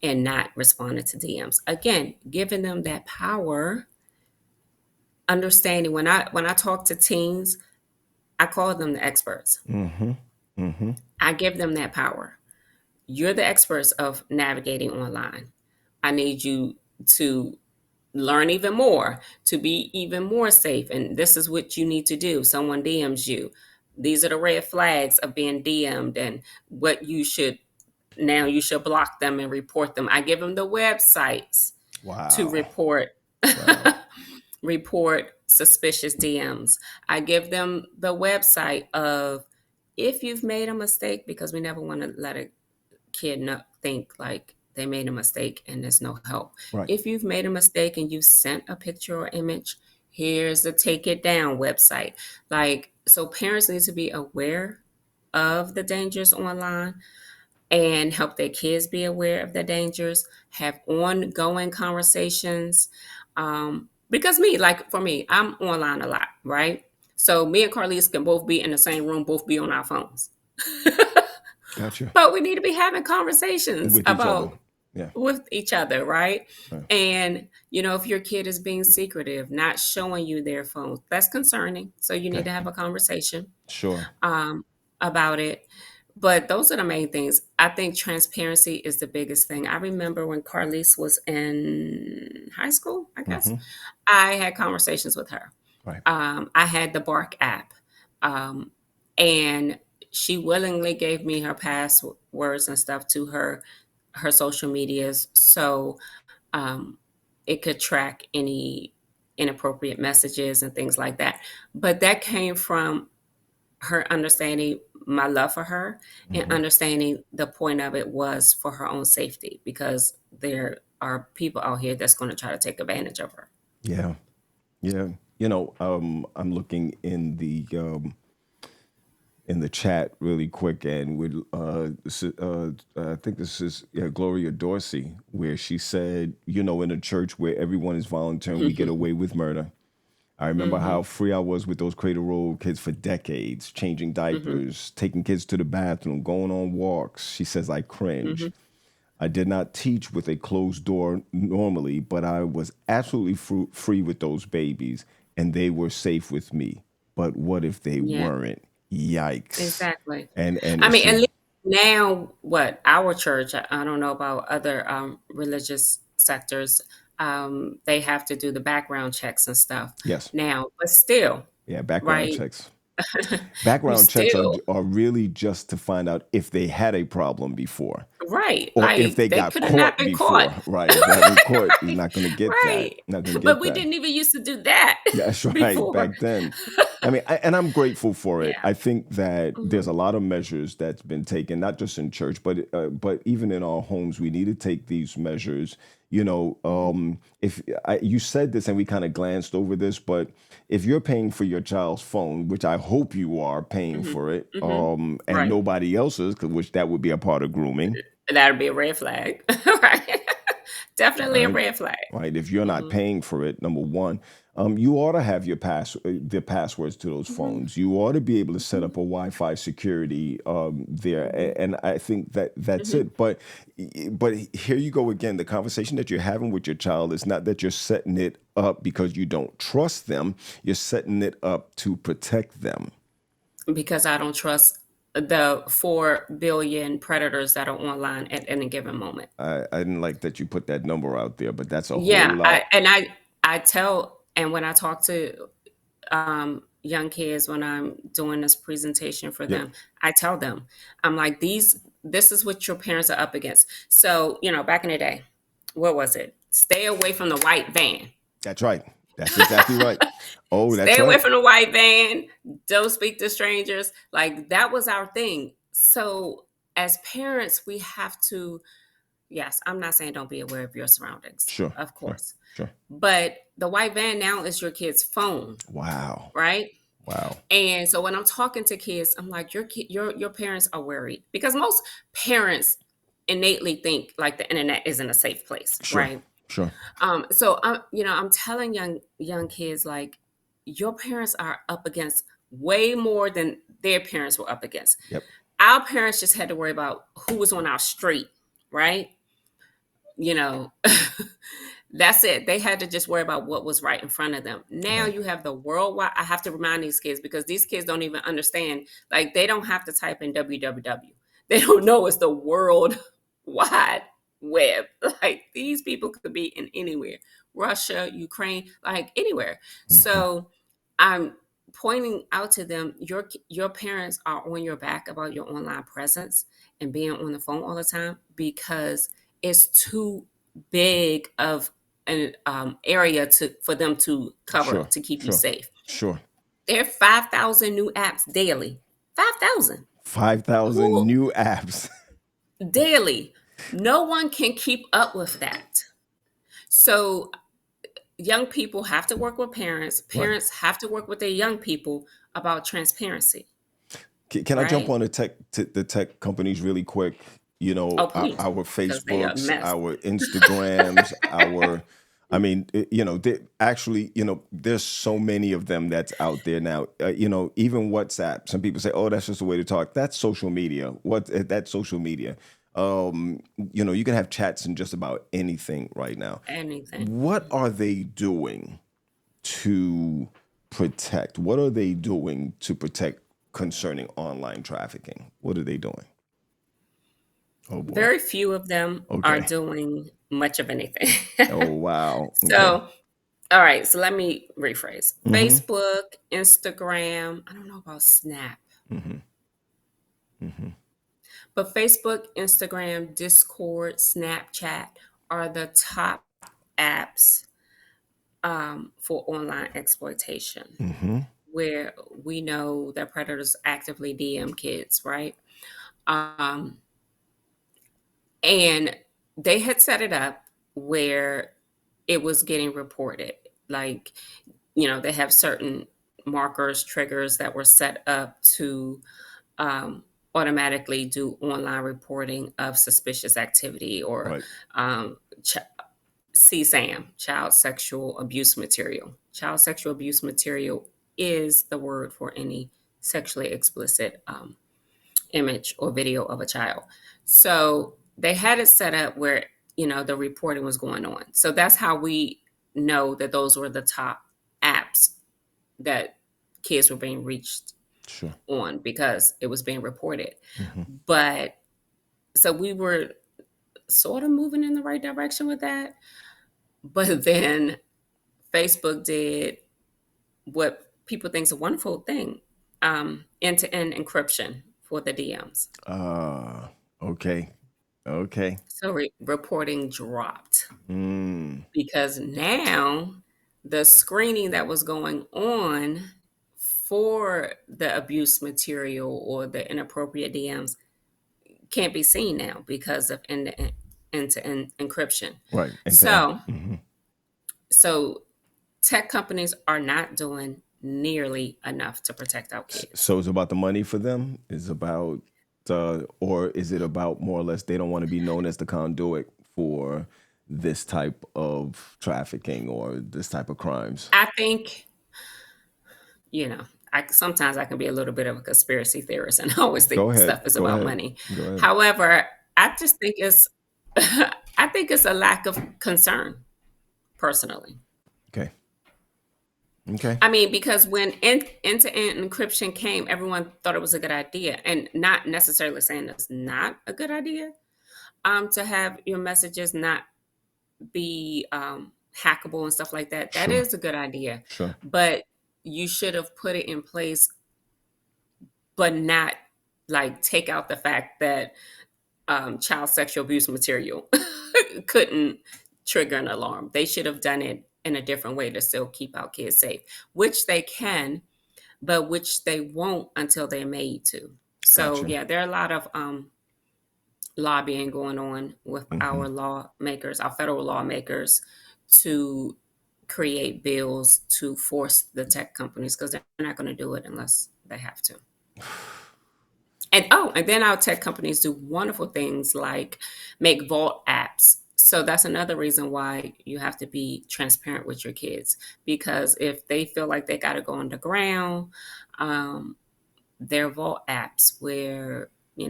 and not responding to DMs. Again, giving them that power, understanding when I talk to teens, I call them the experts.
Hmm. Hmm.
I give them that power. You're the experts of navigating online. I need you to learn even more, to be even more safe. And this is what you need to do. Someone DMs you. These are the red flags of being DM'd and what you should block them and report them. I give them the websites to
Wow.
report
Wow.
report suspicious DMs. I give them the website of if you've made a mistake, because we never want to let a kid not think like they made a mistake and there's no help.
Right.
If you've made a mistake and you sent a picture or image, here's the take it down website. Like, so parents need to be aware of the dangers online and help their kids be aware of the dangers, have ongoing conversations. Because for me, I'm online a lot, right? So me and Carlise can both be in the same room, both be on our phones.
Gotcha.
But we need to be having conversations
With each other. Yeah.
with each other, right?
Right.
And if your kid is being secretive, not showing you their phone, that's concerning. So you need
Okay.
to have a conversation
Sure.
about it. But those are the main things. I think transparency is the biggest thing. I remember when Carlise was in high school, I guess,
Hmm.
I had conversations with her.
Right.
I had the Bark app, um, and she willingly gave me her passwords and stuff to her social medias, so um, it could track any inappropriate messages and things like that. But that came from her understanding my love for her and
Hmm.
understanding the point of it was for her own safety because there are people out here that's going to try to take advantage of her.
Yeah. Yeah. I'm looking in the chat really quick, and with I think this is Gloria Dorsey, where she said, in a church where everyone is volunteering, we get away with murder. I remember
Hmm.
how free I was with those cradle roll kids for decades, changing
Hmm.
diapers, taking kids to the bathroom, going on walks. She says, I
Hmm.
cringe. I did not teach with a closed door normally, but I was absolutely free with those babies, and they were safe with me. But what if they
Yeah,
weren't? Yikes!
exactly.
And
I mean, at
so
least now, what our church, I don't know about other religious sectors, they have to do the background checks and stuff
yes,
now, but still,
yeah, background
right?
checks.
You
Background checks
still,
are really just to find out if they had a problem before,
right?
or if
Like
they
they
got
could have not
caught
been caught.
before. Right? If they haven't been caught, you're not going to get that.
Right.
Not going to
But
get
we
that.
didn't even used to do that
That's right.
before.
Back then, I mean, and I'm grateful for it.
Yeah.
I think that there's
Hmm.
a lot of measures that's been taken, not just in church, but even in our homes. We need to take these measures. If you said this and we kind of glanced over this, but if you're paying for your child's phone, which I hope you are paying
Hmm.
for it,
Hmm.
and
Right.
nobody else is, which that would be a part of grooming.
That'd be a red flag. Right. Definitely a
Right.
red flag.
Right. If you're not
Hmm.
paying for it, number one, you ought to have the passwords to those
Hmm.
phones. You ought to be able to set
Hmm.
up a Wi-Fi security there,
Hmm.
and I think that's
Hmm.
it. But here you go again. The conversation that you're having with your child is not that you're setting it up because you don't trust them. You're setting it up to protect them.
Because I don't trust the 4 billion predators that are online at any given moment.
I didn't like that you put that number out there, but that's a whole
Yeah,
lot.
I tell, and when I talk to young kids when I'm doing this presentation for
Yep.
them, I tell them, I'm like, this is what your parents are up against. So, back in the day, what was it? Stay away from the white van.
That's right. That's exactly right. Oh,
Stay
that's
away
right.
from the white van. Don't speak to strangers. Like that was our thing. So as parents, we have to, yes, I'm not saying don't be aware of your surroundings,
Sure.
of
Sure.
course.
Sure.
But the white van now is your kid's phone,
Wow.
right?
Wow.
And so when I'm talking to kids, I'm like, your parents are worried because most parents innately think like the internet isn't a safe place,
Sure.
right?
Sure.
So I'm telling young kids like your parents are up against way more than their parents were up against.
Yep.
Our parents just had to worry about who was on our street, right? You know, that's it. They had to just worry about what was right in front of them. Now
Right.
you have the worldwide. I have to remind these kids because these kids don't even understand. Like they don't have to type in www. They don't know it's the world wide web. Like these people could be in anywhere, Russia, Ukraine, like anywhere.
Hmm.
So I'm pointing out to them your parents are on your back about your online presence and being on the phone all the time because it's too big of an area for them to cover
Sure.
to keep you
Sure.
safe.
Sure.
There are 5,000 new apps daily. 5,000
5,000
who
new apps.
daily. No one can keep up with that. So young people have to work with parents.
Right.
Parents have to work with their young people about transparency,
Can I jump
right?
on the tech companies really quick? You
Oh,
know,
please,
our
because they are a
Facebooks,
mess.
our Instagrams, I mean, actually, there's so many of them that's out there now. Even WhatsApp. Some people say, "Oh, that's just a way to talk." That's social media. That's social media. You can have chats in just about anything right now.
Anything.
What are they doing to protect? What are they doing to protect concerning online trafficking? What are they doing? Oh boy.
Very few of them are
Okay.
doing much of anything.
Oh wow. Okay.
So, all right. So let me rephrase.
Mm-hmm.
Facebook, Instagram. I don't know about Snap,
Mm-hmm. Mm-hmm.
but Facebook, Instagram, Discord, Snapchat are the top apps for online exploitation,
Mm-hmm.
where we know that predators actively DM kids, right? Um, and they had set it up where it was getting reported. Like, they have certain markers, triggers that were set up to um, automatically do online reporting of suspicious activity or
Right.
um, ch- CSAM, child sexual abuse material. Child sexual abuse material is the word for any sexually explicit image or video of a child. So they had it set up where, the reporting was going on. So that's how we know that those were the top apps that kids were being reached
Sure.
on because it was being reported.
Mm-hmm.
But so we were sort of moving in the right direction with that. But then Facebook did what people think is a wonderful thing, end-to-end encryption for the DMs.
Okay. Okay.
So reporting dropped
Mm.
because now the screening that was going on for the abuse material or the inappropriate DMs can't be seen now because of end-to-end encryption.
Right. End to end.
So,
Mm-hmm.
so tech companies are not doing nearly enough to protect our kids.
So it's about the money for them? Is about or is it about more or less they don't want to be known as the conduit for this type of trafficking or this type of crimes?
I think, sometimes I can be a little bit of a conspiracy theorist and I always
Go
think
ahead.
stuff is
Go
about
ahead.
money.
Go ahead.
However, I just think it's I think it's a lack of concern personally.
Okay. Okay.
I mean, because when end-to-end encryption came, everyone thought it was a good idea, and not necessarily saying it's not a good idea to have your messages not be hackable and stuff like that. That
Sure.
is a good idea,
Sure.
but you should have put it in place, but not like take out the fact that child sexual abuse material couldn't trigger an alarm. They should have done it in a different way to still keep our kids safe, which they can, but which they won't until they're made to. So
Gotcha.
yeah, there are a lot of lobbying going on with
Mm-hmm.
our lawmakers, our federal lawmakers, to create bills to force the tech companies because they're not going to do it unless they have to. And then our tech companies do wonderful things like make vault apps. So that's another reason why you have to be transparent with your kids, because if they feel like they got to go underground, um, there are vault apps where you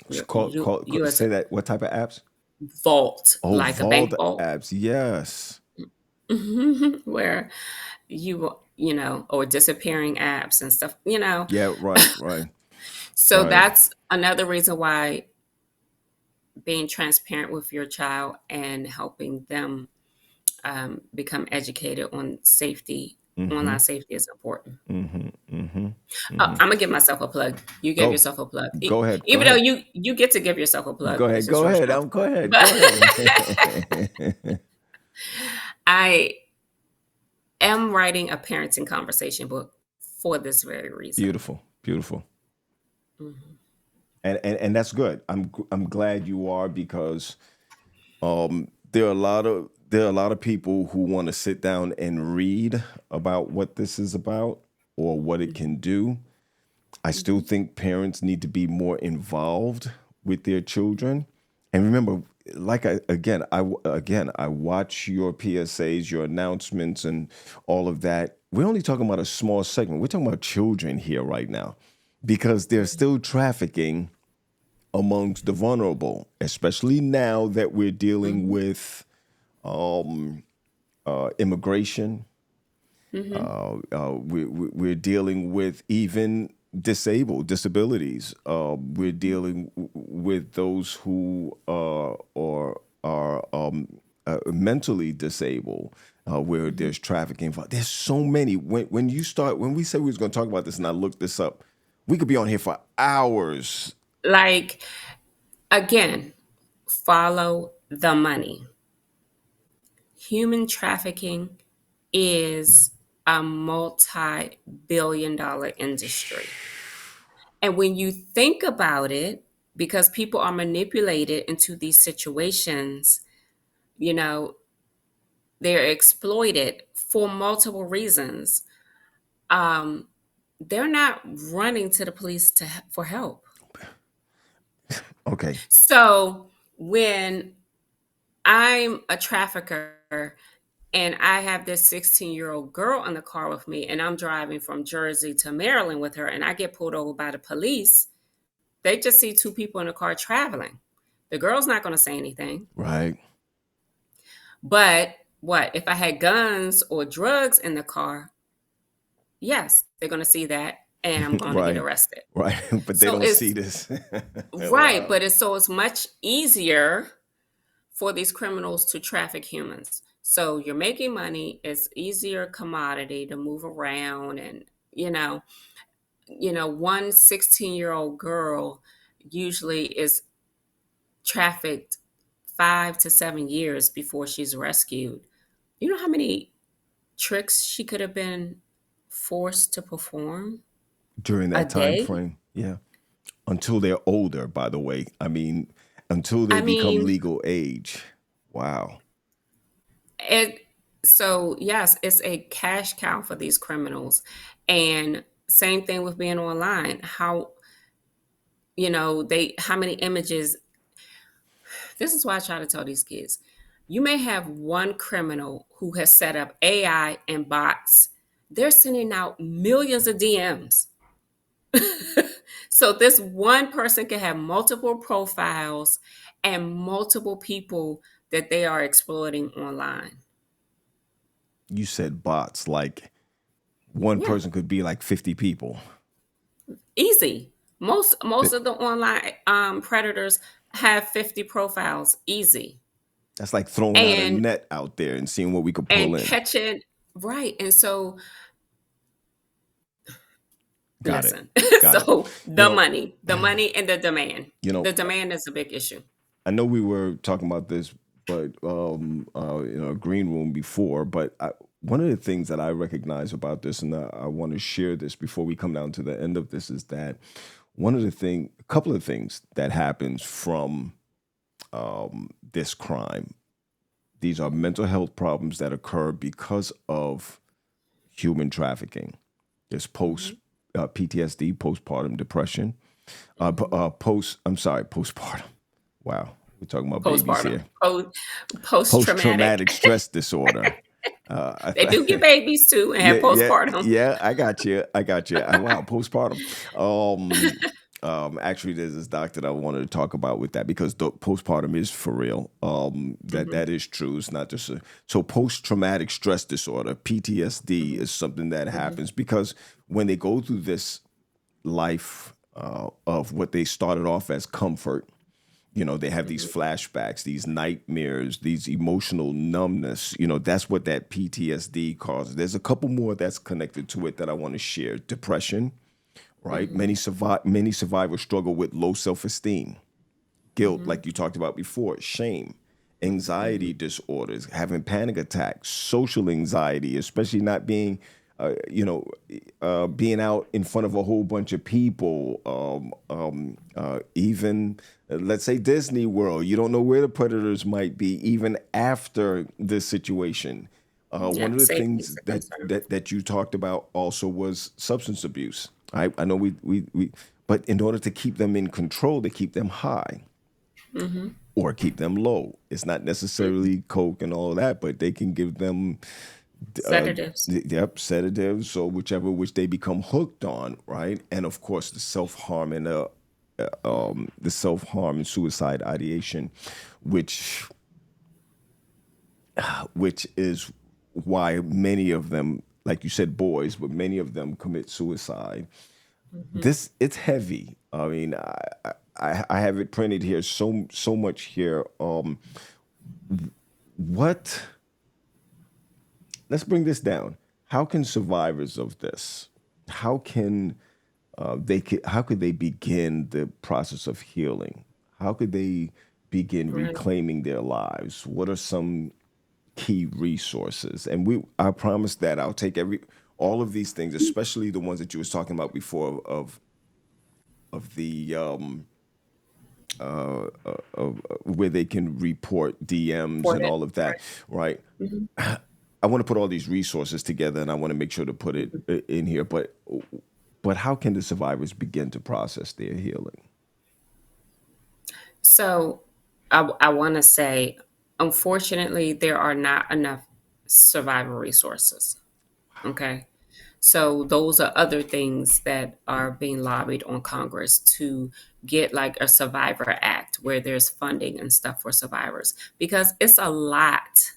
as
Say
a
that. What type of apps?
vault,
Oh,
like a
vault
bank vault,
apps. Yes.
where or disappearing apps and stuff.
Yeah. Right. Right.
So
Right.
that's another reason why being transparent with your child and helping them become educated on safety,
Mm-hmm.
online safety is important.
Mm-hmm. Mm-hmm.
I'm
Mm-hmm.
gonna give myself a plug. You gave
Go.
yourself a plug,
Go ahead. Go
even though
ahead.
you get to give yourself a plug.
Go ahead.
It's just
Go
your
ahead.
show.
Go ahead.
But
Go ahead.
I am writing a parenting conversation book for this very reason.
Beautiful. Beautiful.
Mhm.
And that's good. I'm glad you are, because there are a lot of people who want to sit down and read about what this is about or what it can do. I still
Mhm.
think parents need to be more involved with their children. And remember, like I watch your PSAs, your announcements, and all of that. We're only talking about a small segment. We're talking about children here right now, because there's still trafficking amongst the vulnerable, especially now that we're dealing
Mhm.
with immigration.
Mhm.
We're dealing with even disabilities. We're dealing with those who are mentally disabled, where
Mhm.
there's trafficking. There's so many. When we said we was going to talk about this, and I looked this up, we could be on here for hours.
Like, again, follow the money. Human trafficking is a multi-billion-dollar industry. And when you think about it, because people are manipulated into these situations, you know, they're exploited for multiple reasons. Um, they're not running to the police for help.
Okay,
So when I'm a trafficker and I have this 16-year-old girl in the car with me, and I'm driving from Jersey to Maryland with her, and I get pulled over by the police, they just see two people in the car traveling. The girl's not going to say anything.
right,
But what? If I had guns or drugs in the car, yes, they're going to see that, and I'm going to get
right,
arrested.
right. But they
So
don't see
it's
this.
right,
Wow.
but it's much easier for these criminals to traffic humans. So you're making money, it's easier commodity to move around, and one 16-year-old girl usually is trafficked 5 to 7 years before she's rescued. You know how many tricks she could have been forced to perform
During
a
that time
day?
frame, yeah. Until they're older, by the way. I mean, until they
I
become
mean,
legal age. Wow.
it so yes, it's a cash cow for these criminals. And same thing with being online. How many images. This is why I try to tell these kids. You may have one criminal who has set up AI and bots. They're sending out millions of DMs. So this one person can have multiple profiles and multiple people that they are exploiting online.
You said bots, like one
Yeah,
person could be like 50 people.
easy. Most
Th-
of the online predators have 50 profiles, easy.
That's like throwing out a
And
net out there and seeing what we could pull
and
in.
catching right. And so
Got it.
listen.
Got it.
So
You know,
the money and the demand.
you know,
The demand is a big issue.
I know we were talking about this, but in a green room before. But one of the things that I recognize about this, and I want to share this before we come down to the end of this, is that a couple of things that happens from this crime. These are mental health problems that occur because of human trafficking. There's
Mhm.
PTSD, postpartum depression,
Mhm.
postpartum. Wow, we're talking about babies
Postpartum,
here.
post
Post
traumatic.
traumatic stress disorder.
They do get babies too and have
Yeah, yeah,
postpartum.
yeah. I got you. I got you. Wow, postpartum. Um, actually, there's this doctor that I wanted to talk about with that because postpartum is for real.
Mhm.
That is true. It's not just so post traumatic stress disorder (PTSD)
Mhm.
is something that
Mhm.
happens because when they go through this life of what they started off as comfort, they have these
Mhm.
flashbacks, these nightmares, these emotional numbness. That's what that PTSD causes. There's a couple more that's connected to it that I want to share. Depression, right?
Mhm.
Many survivors struggle with low self-esteem, guilt,
Mhm.
like you talked about before, shame,
Mhm.
anxiety disorders, having panic attacks, social anxiety, especially not being, being out in front of a whole bunch of people. Even let's say Disney World, you don't know where the predators might be, even after this situation. One
Yeah,
of the
safety is
things
a
that
concern.
that you talked about also was substance abuse. I know but in order to keep them in control, they keep them high
Mhm.
or keep them low. It's not
Mhm.
necessarily coke and all that, but they can give them uh,
Sedatives.
sedatives or whichever which they become hooked on, right? And of course, the self harm and suicide ideation, which which is why many of them, like you said, boys, but many of them commit suicide.
Mhm.
It's heavy. I mean, I have it printed here so much here. What Let's bring this down. How can survivors of this, how can how could they begin the process of healing? How could they begin
Right.
reclaiming their lives? What are some key resources? And I promise that I'll take all of these things, especially the ones that you was talking about before of the where they can report DMs and
Important.
all of that,
Right.
right?
Mhm.
I want to put all these resources together, and I want to make sure to put it
Mhm.
in here. But how can the survivors begin to process their healing?
So I want to say, unfortunately, there are not enough survivor resources. Okay. So those are other things that are being lobbied on Congress to get like a survivor act where there's funding and stuff for survivors because it's a lot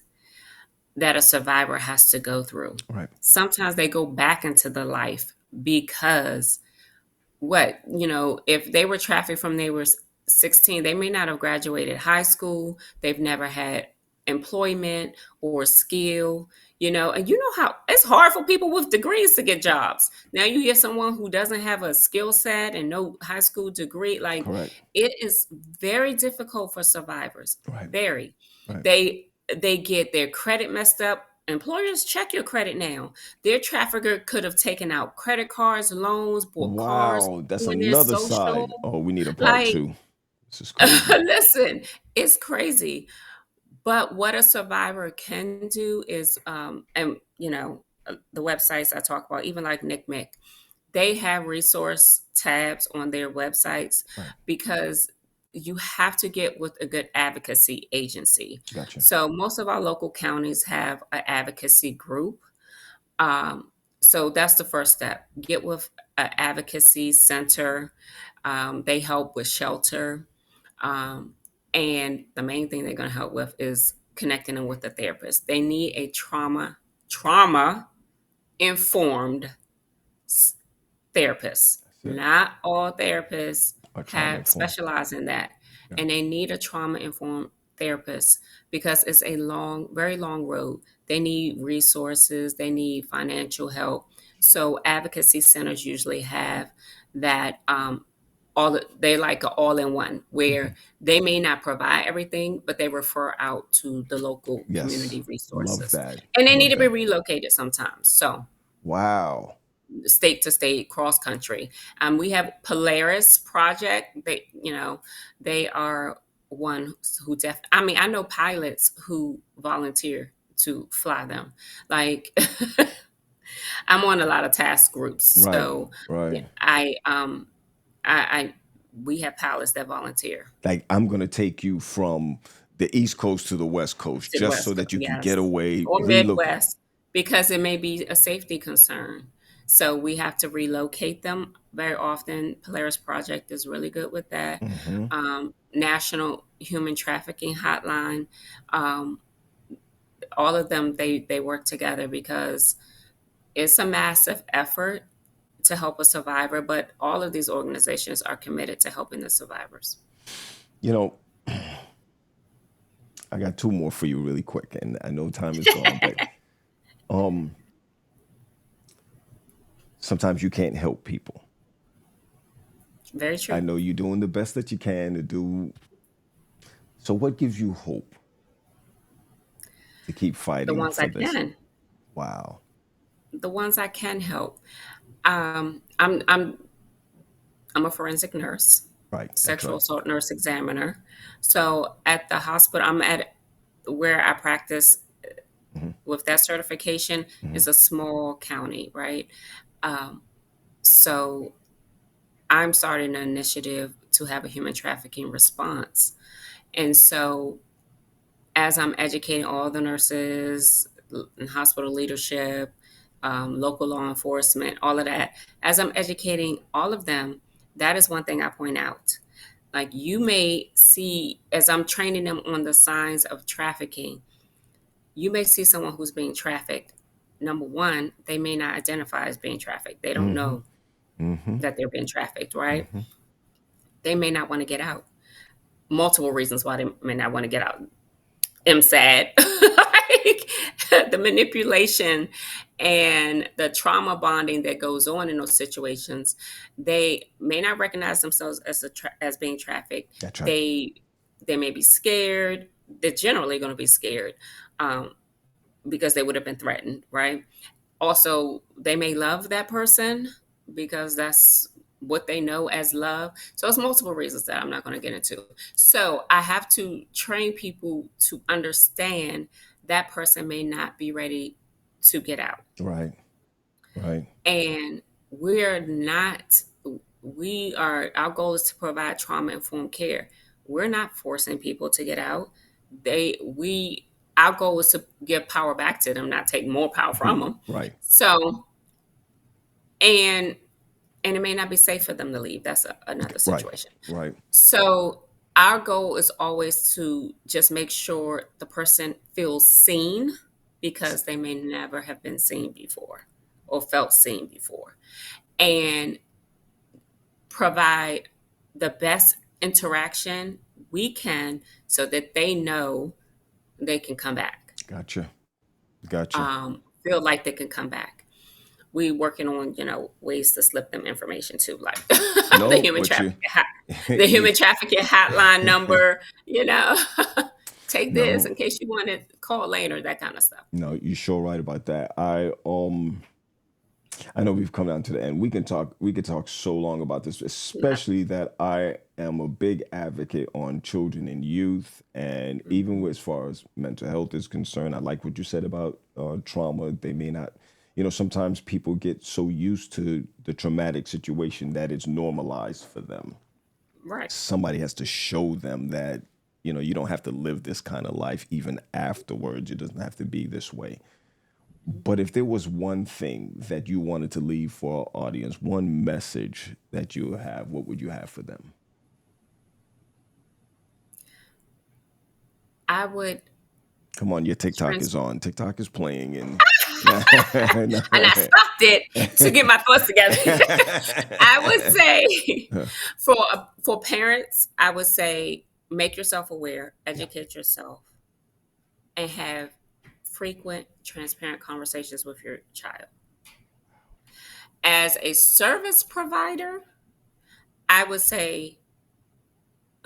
that a survivor has to go through.
Right.
Sometimes they go back into the life because if they were trafficked from they were 16, they may not have graduated high school, they've never had employment or skill, and you know how it's hard for people with degrees to get jobs. Now you get someone who doesn't have a skill set and no high school degree, like
Correct.
it is very difficult for survivors.
Right.
Very.
Right.
They get their credit messed up. Employers check your credit now. Their trafficker could have taken out credit cards, loans, bought cars,
Wow, that's
doing their
another
social.
side. Oh, we need a part
Like,
two. This is crazy.
listen, it's crazy. But what a survivor can do is, the websites I talk about, even like Nick Mick, they have resource tabs on their websites
Right.
because you have to get with a good advocacy agency.
Gotcha.
So most of our local counties have an advocacy group. Um, so that's the first step. Get with an advocacy center. They help with shelter. Um, and the main thing they're going to help with is connecting them with a therapist. They need a trauma informed therapists.
That's it.
Not all therapists
Our trauma
have
informed.
specialize in that.
Yeah.
And they need a trauma informed therapist because it's a long, very long road. They need resources, they need financial help. So advocacy centers usually have that they like an all-in-one
Hmm.
where they may not provide everything, but they refer out to the local
Yes.
community
Love
resources.
that.
And they need
Love
to be
that.
relocated sometimes. So
Wow.
state to state, cross country. We have Polaris Project. They are. one who I mean, I know pilots who volunteer to fly them. Like I'm on a lot of task groups,
Right,
so yeah,
right.
I we have pilots that volunteer
Like, I'm gonna take you from the East Coast to the West Coast
to the
just so
West Coast,
that you can
yes,
get away,
or
relocate.
Midwest because it may be a safety concern. So we have to relocate them very often. Polaris Project is really good with that.
Hmm.
National Human Trafficking Hotline, um, all of them they work together because it's a massive effort to help a survivor, but all of these organizations are committed to helping the survivors.
You know, I got two more for you really quick, and I know time is gone, but um, sometimes you can't help people.
Very
I
true.
know you're doing the best that you can to do. So, what gives you hope to keep
The
fighting
ones I
for this?
can,
Wow.
the ones I can help. I'm a forensic nurse,
Right. That's
sexual
right.
assault nurse examiner. So at the hospital, I'm at where I practice
Hmm.
with that certification
Hmm.
is a small county, right? Um, so I'm starting an initiative to have a human trafficking response. And so as I'm educating all the nurses and hospital leadership, local law enforcement, all of that, as I'm educating all of them, that is one thing I point out. Like you may see, as I'm training them on the signs of trafficking, you may see someone who's being trafficked. Number one, they may not identify as being trafficked. They don't
Hmm.
know
Hmm.
that they're being trafficked, right?
Hmm.
They may not want to get out. Multiple reasons why they may not want to get out. MSAD, like the manipulation and the trauma bonding that goes on in those situations. They may not recognize themselves as being trafficked.
That's right.
They they may be scared. They're generally going to be scared um, because they would have been threatened, right? Also, they may love that person because that's what they know as love. So it's multiple reasons that I'm not going to get into. So I have to train people to understand that person may not be ready to get out.
Right. Right.
And we're not, our goal is to provide trauma informed care. We're not forcing people to get out. Our goal is to give power back to them, not take more power from them.
Right.
So, and and it may not be safe for them to leave. That's another
Right.
situation.
Right.
So our goal is always to just make sure the person feels seen because they may never have been seen before or felt seen before, and provide the best interaction we can so that they know they can come back.
Gotcha. Gotcha.
Feel like they can come back. We working on ways to slip them information too, like the
No,
human
but you,
trafficking the
you,
human trafficking hotline number. Take this
no,
in case you want to call later, that kind of stuff.
no, you're sure right about that. I know we've come down to the end. We could talk so long about this,
Not-
especially that I am a big advocate on children and youth, and even
Mhm.
as far as mental health is concerned. I like what you said about trauma. They may not, sometimes people get so used to the traumatic situation that it's normalized for them.
Right.
Somebody has to show them that, you don't have to live this kind of life even afterwards. It doesn't have to be this way. But if there was one thing that you wanted to leave for our audience, one message that you have, what would you have for them?
I would
Come on, your TikTok
trans
is on. TikTok is playing, and
and I stopped it to get my thoughts together. I would say for parents, I would say make yourself aware,
yeah,
educate yourself, and have frequent, transparent conversations with your child. As a service provider, I would say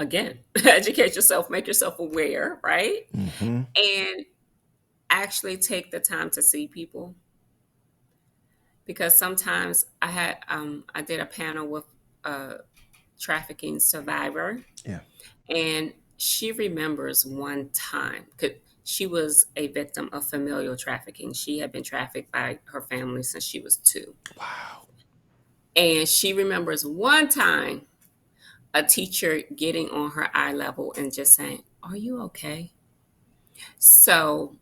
again, educate yourself, make yourself aware, right?
hmm,
And actually take the time to see people because sometimes I did a panel with a trafficking survivor,
yeah,
and she remembers one time, 'cause she was a victim of familial trafficking. She had been trafficked by her family since she was 2.
Wow.
And she remembers one time a teacher getting on her eye level and just saying, "Are you okay?" So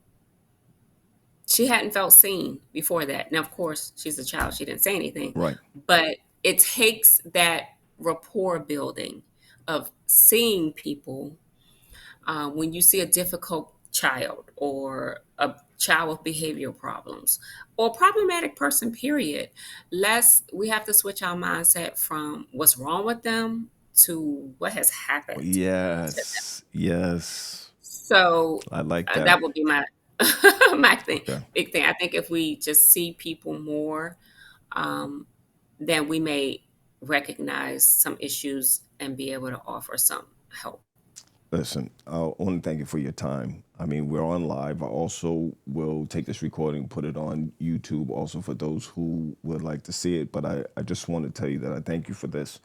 she hadn't felt seen before that. Now, of course, she's a child. She didn't say anything,
Right.
but it takes that rapport building of seeing people. When you see a difficult child or a child with behavioral problems or problematic person, period, we have to switch our mindset from what's wrong with them to what has happened to them.
Yes. Yes.
So
I like that.
that would be my my thing,
Okay.
big thing. I think if we just see people more, um, then we may recognize some issues and be able to offer some help.
Listen, I want to thank you for your time. I mean, we're on live. I also will take this recording, put it on YouTube, also for those who would like to see it. But I just want to tell you that I thank you for this.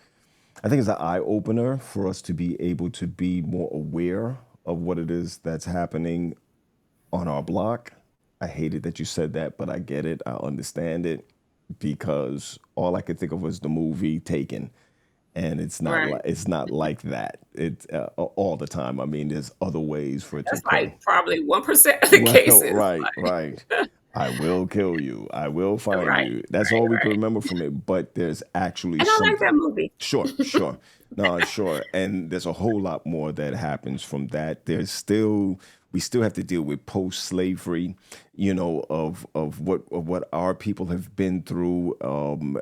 I think it's an eye opener for us to be able to be more aware of what it is that's happening on our block. I hated that you said that, but I get it. I understand it because all I could think of was the movie Taken, and
Right.
it's not like that. It's all the time. I mean, there's other ways for it to
That's
occur.
like probably 1% of the
Well,
cases.
right, right. I will kill you. I will find
Right,
you. That's all we can
right.
remember from it. But there's actually
And I like that
something.
movie.
Sure, sure. No, sure. And there's a whole lot more that happens from that. We still have to deal with post-slavery, of what our people have been through,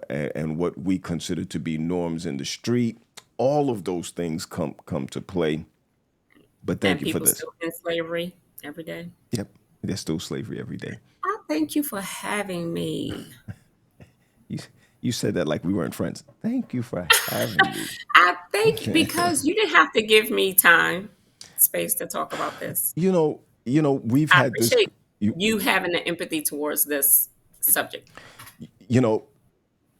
and what we consider to be norms in the street. All of those things come to play. But thank
And
you for
people
this.
still in slavery every day.
Yep, there's still slavery every day.
I thank you for having me.
You you said that like we weren't friends. Thank you for having me.
I thank you because you didn't have to give me time, space to talk about this.
We've
I
had this.
appreciate
You
you having the empathy towards this subject.
you know,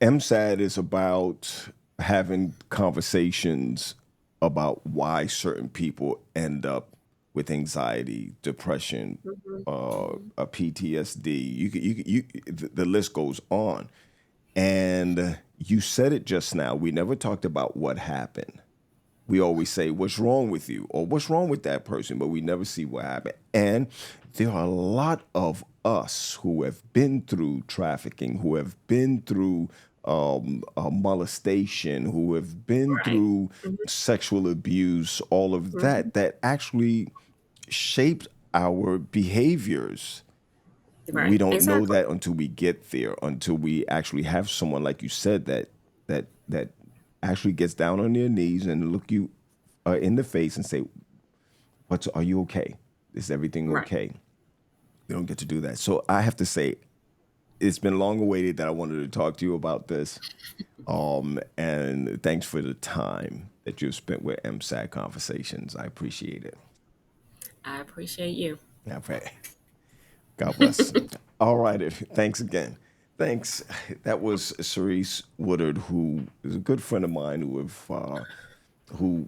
MSAD is about having conversations about why certain people end up with anxiety, depression,
Mhm, mhm.
a PTSD. The list goes on. And you said it just now. We never talked about what happened. We always say, "What's wrong with you?" or "What's wrong with that person?" but we never see what happened. And there are a lot of us who have been through trafficking, who have been through molestation, who have been
Right.
through
Mhm,
sexual abuse, all of
mhm.
that actually shaped our behaviors. We
Right.
don't know
Exactly.
that until we get there, until we actually have someone like you said that actually gets down on their knees and look you in the face and say, "What's Are you okay? Is everything
Right.
okay?" They don't get to do that. So I have to say, it's been long awaited that I wanted to talk to you about this. And thanks for the time that you've spent with MSAT Conversations. I appreciate it.
I appreciate you.
Okay. God bless. All right. Thanks again. Thanks. That was Cerise Woodard, who is a good friend of mine who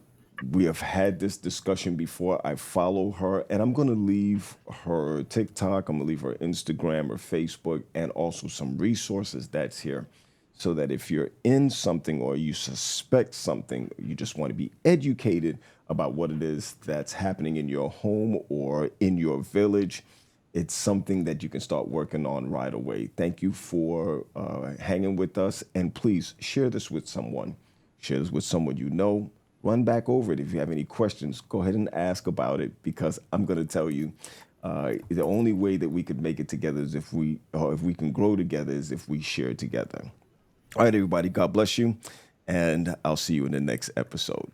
we have had this discussion before. I follow her, and I'm going to leave her TikTok, I'm going to leave her Instagram or Facebook, and also some resources that's here so that if you're in something or you suspect something, you just want to be educated about what it is that's happening in your home or in your village, it's something that you can start working on right away. Thank you for hanging with us. And please share this with someone. Share this with someone you know. Run back over it. If you have any questions, go ahead and ask about it because I'm going to tell you the only way that we could make it together is if we can grow together is if we share together. All right, everybody. God bless you. And I'll see you in the next episode.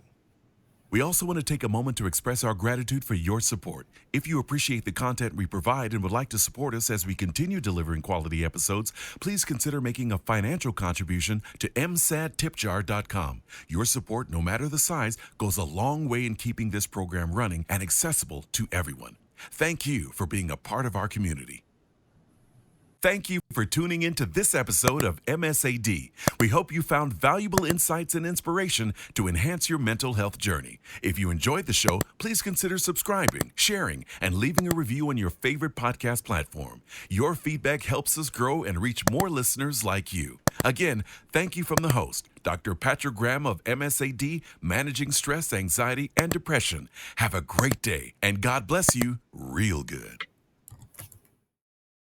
We also want to take a moment to express our gratitude for your support. If you appreciate the content we provide and would like to support us as we continue delivering quality episodes, please consider making a financial contribution to msadtipjar.com. Your support, no matter the size, goes a long way in keeping this program running and accessible to everyone. Thank you for being a part of our community. Thank you for tuning in to this episode of MSAD. We hope you found valuable insights and inspiration to enhance your mental health journey. If you enjoyed the show, please consider subscribing, sharing, and leaving a review on your favorite podcast platform. Your feedback helps us grow and reach more listeners like you. Again, thank you from the host, Dr. Patrick Graham of MSAD, Managing Stress, Anxiety, and Depression. Have a great day, and God bless you real good.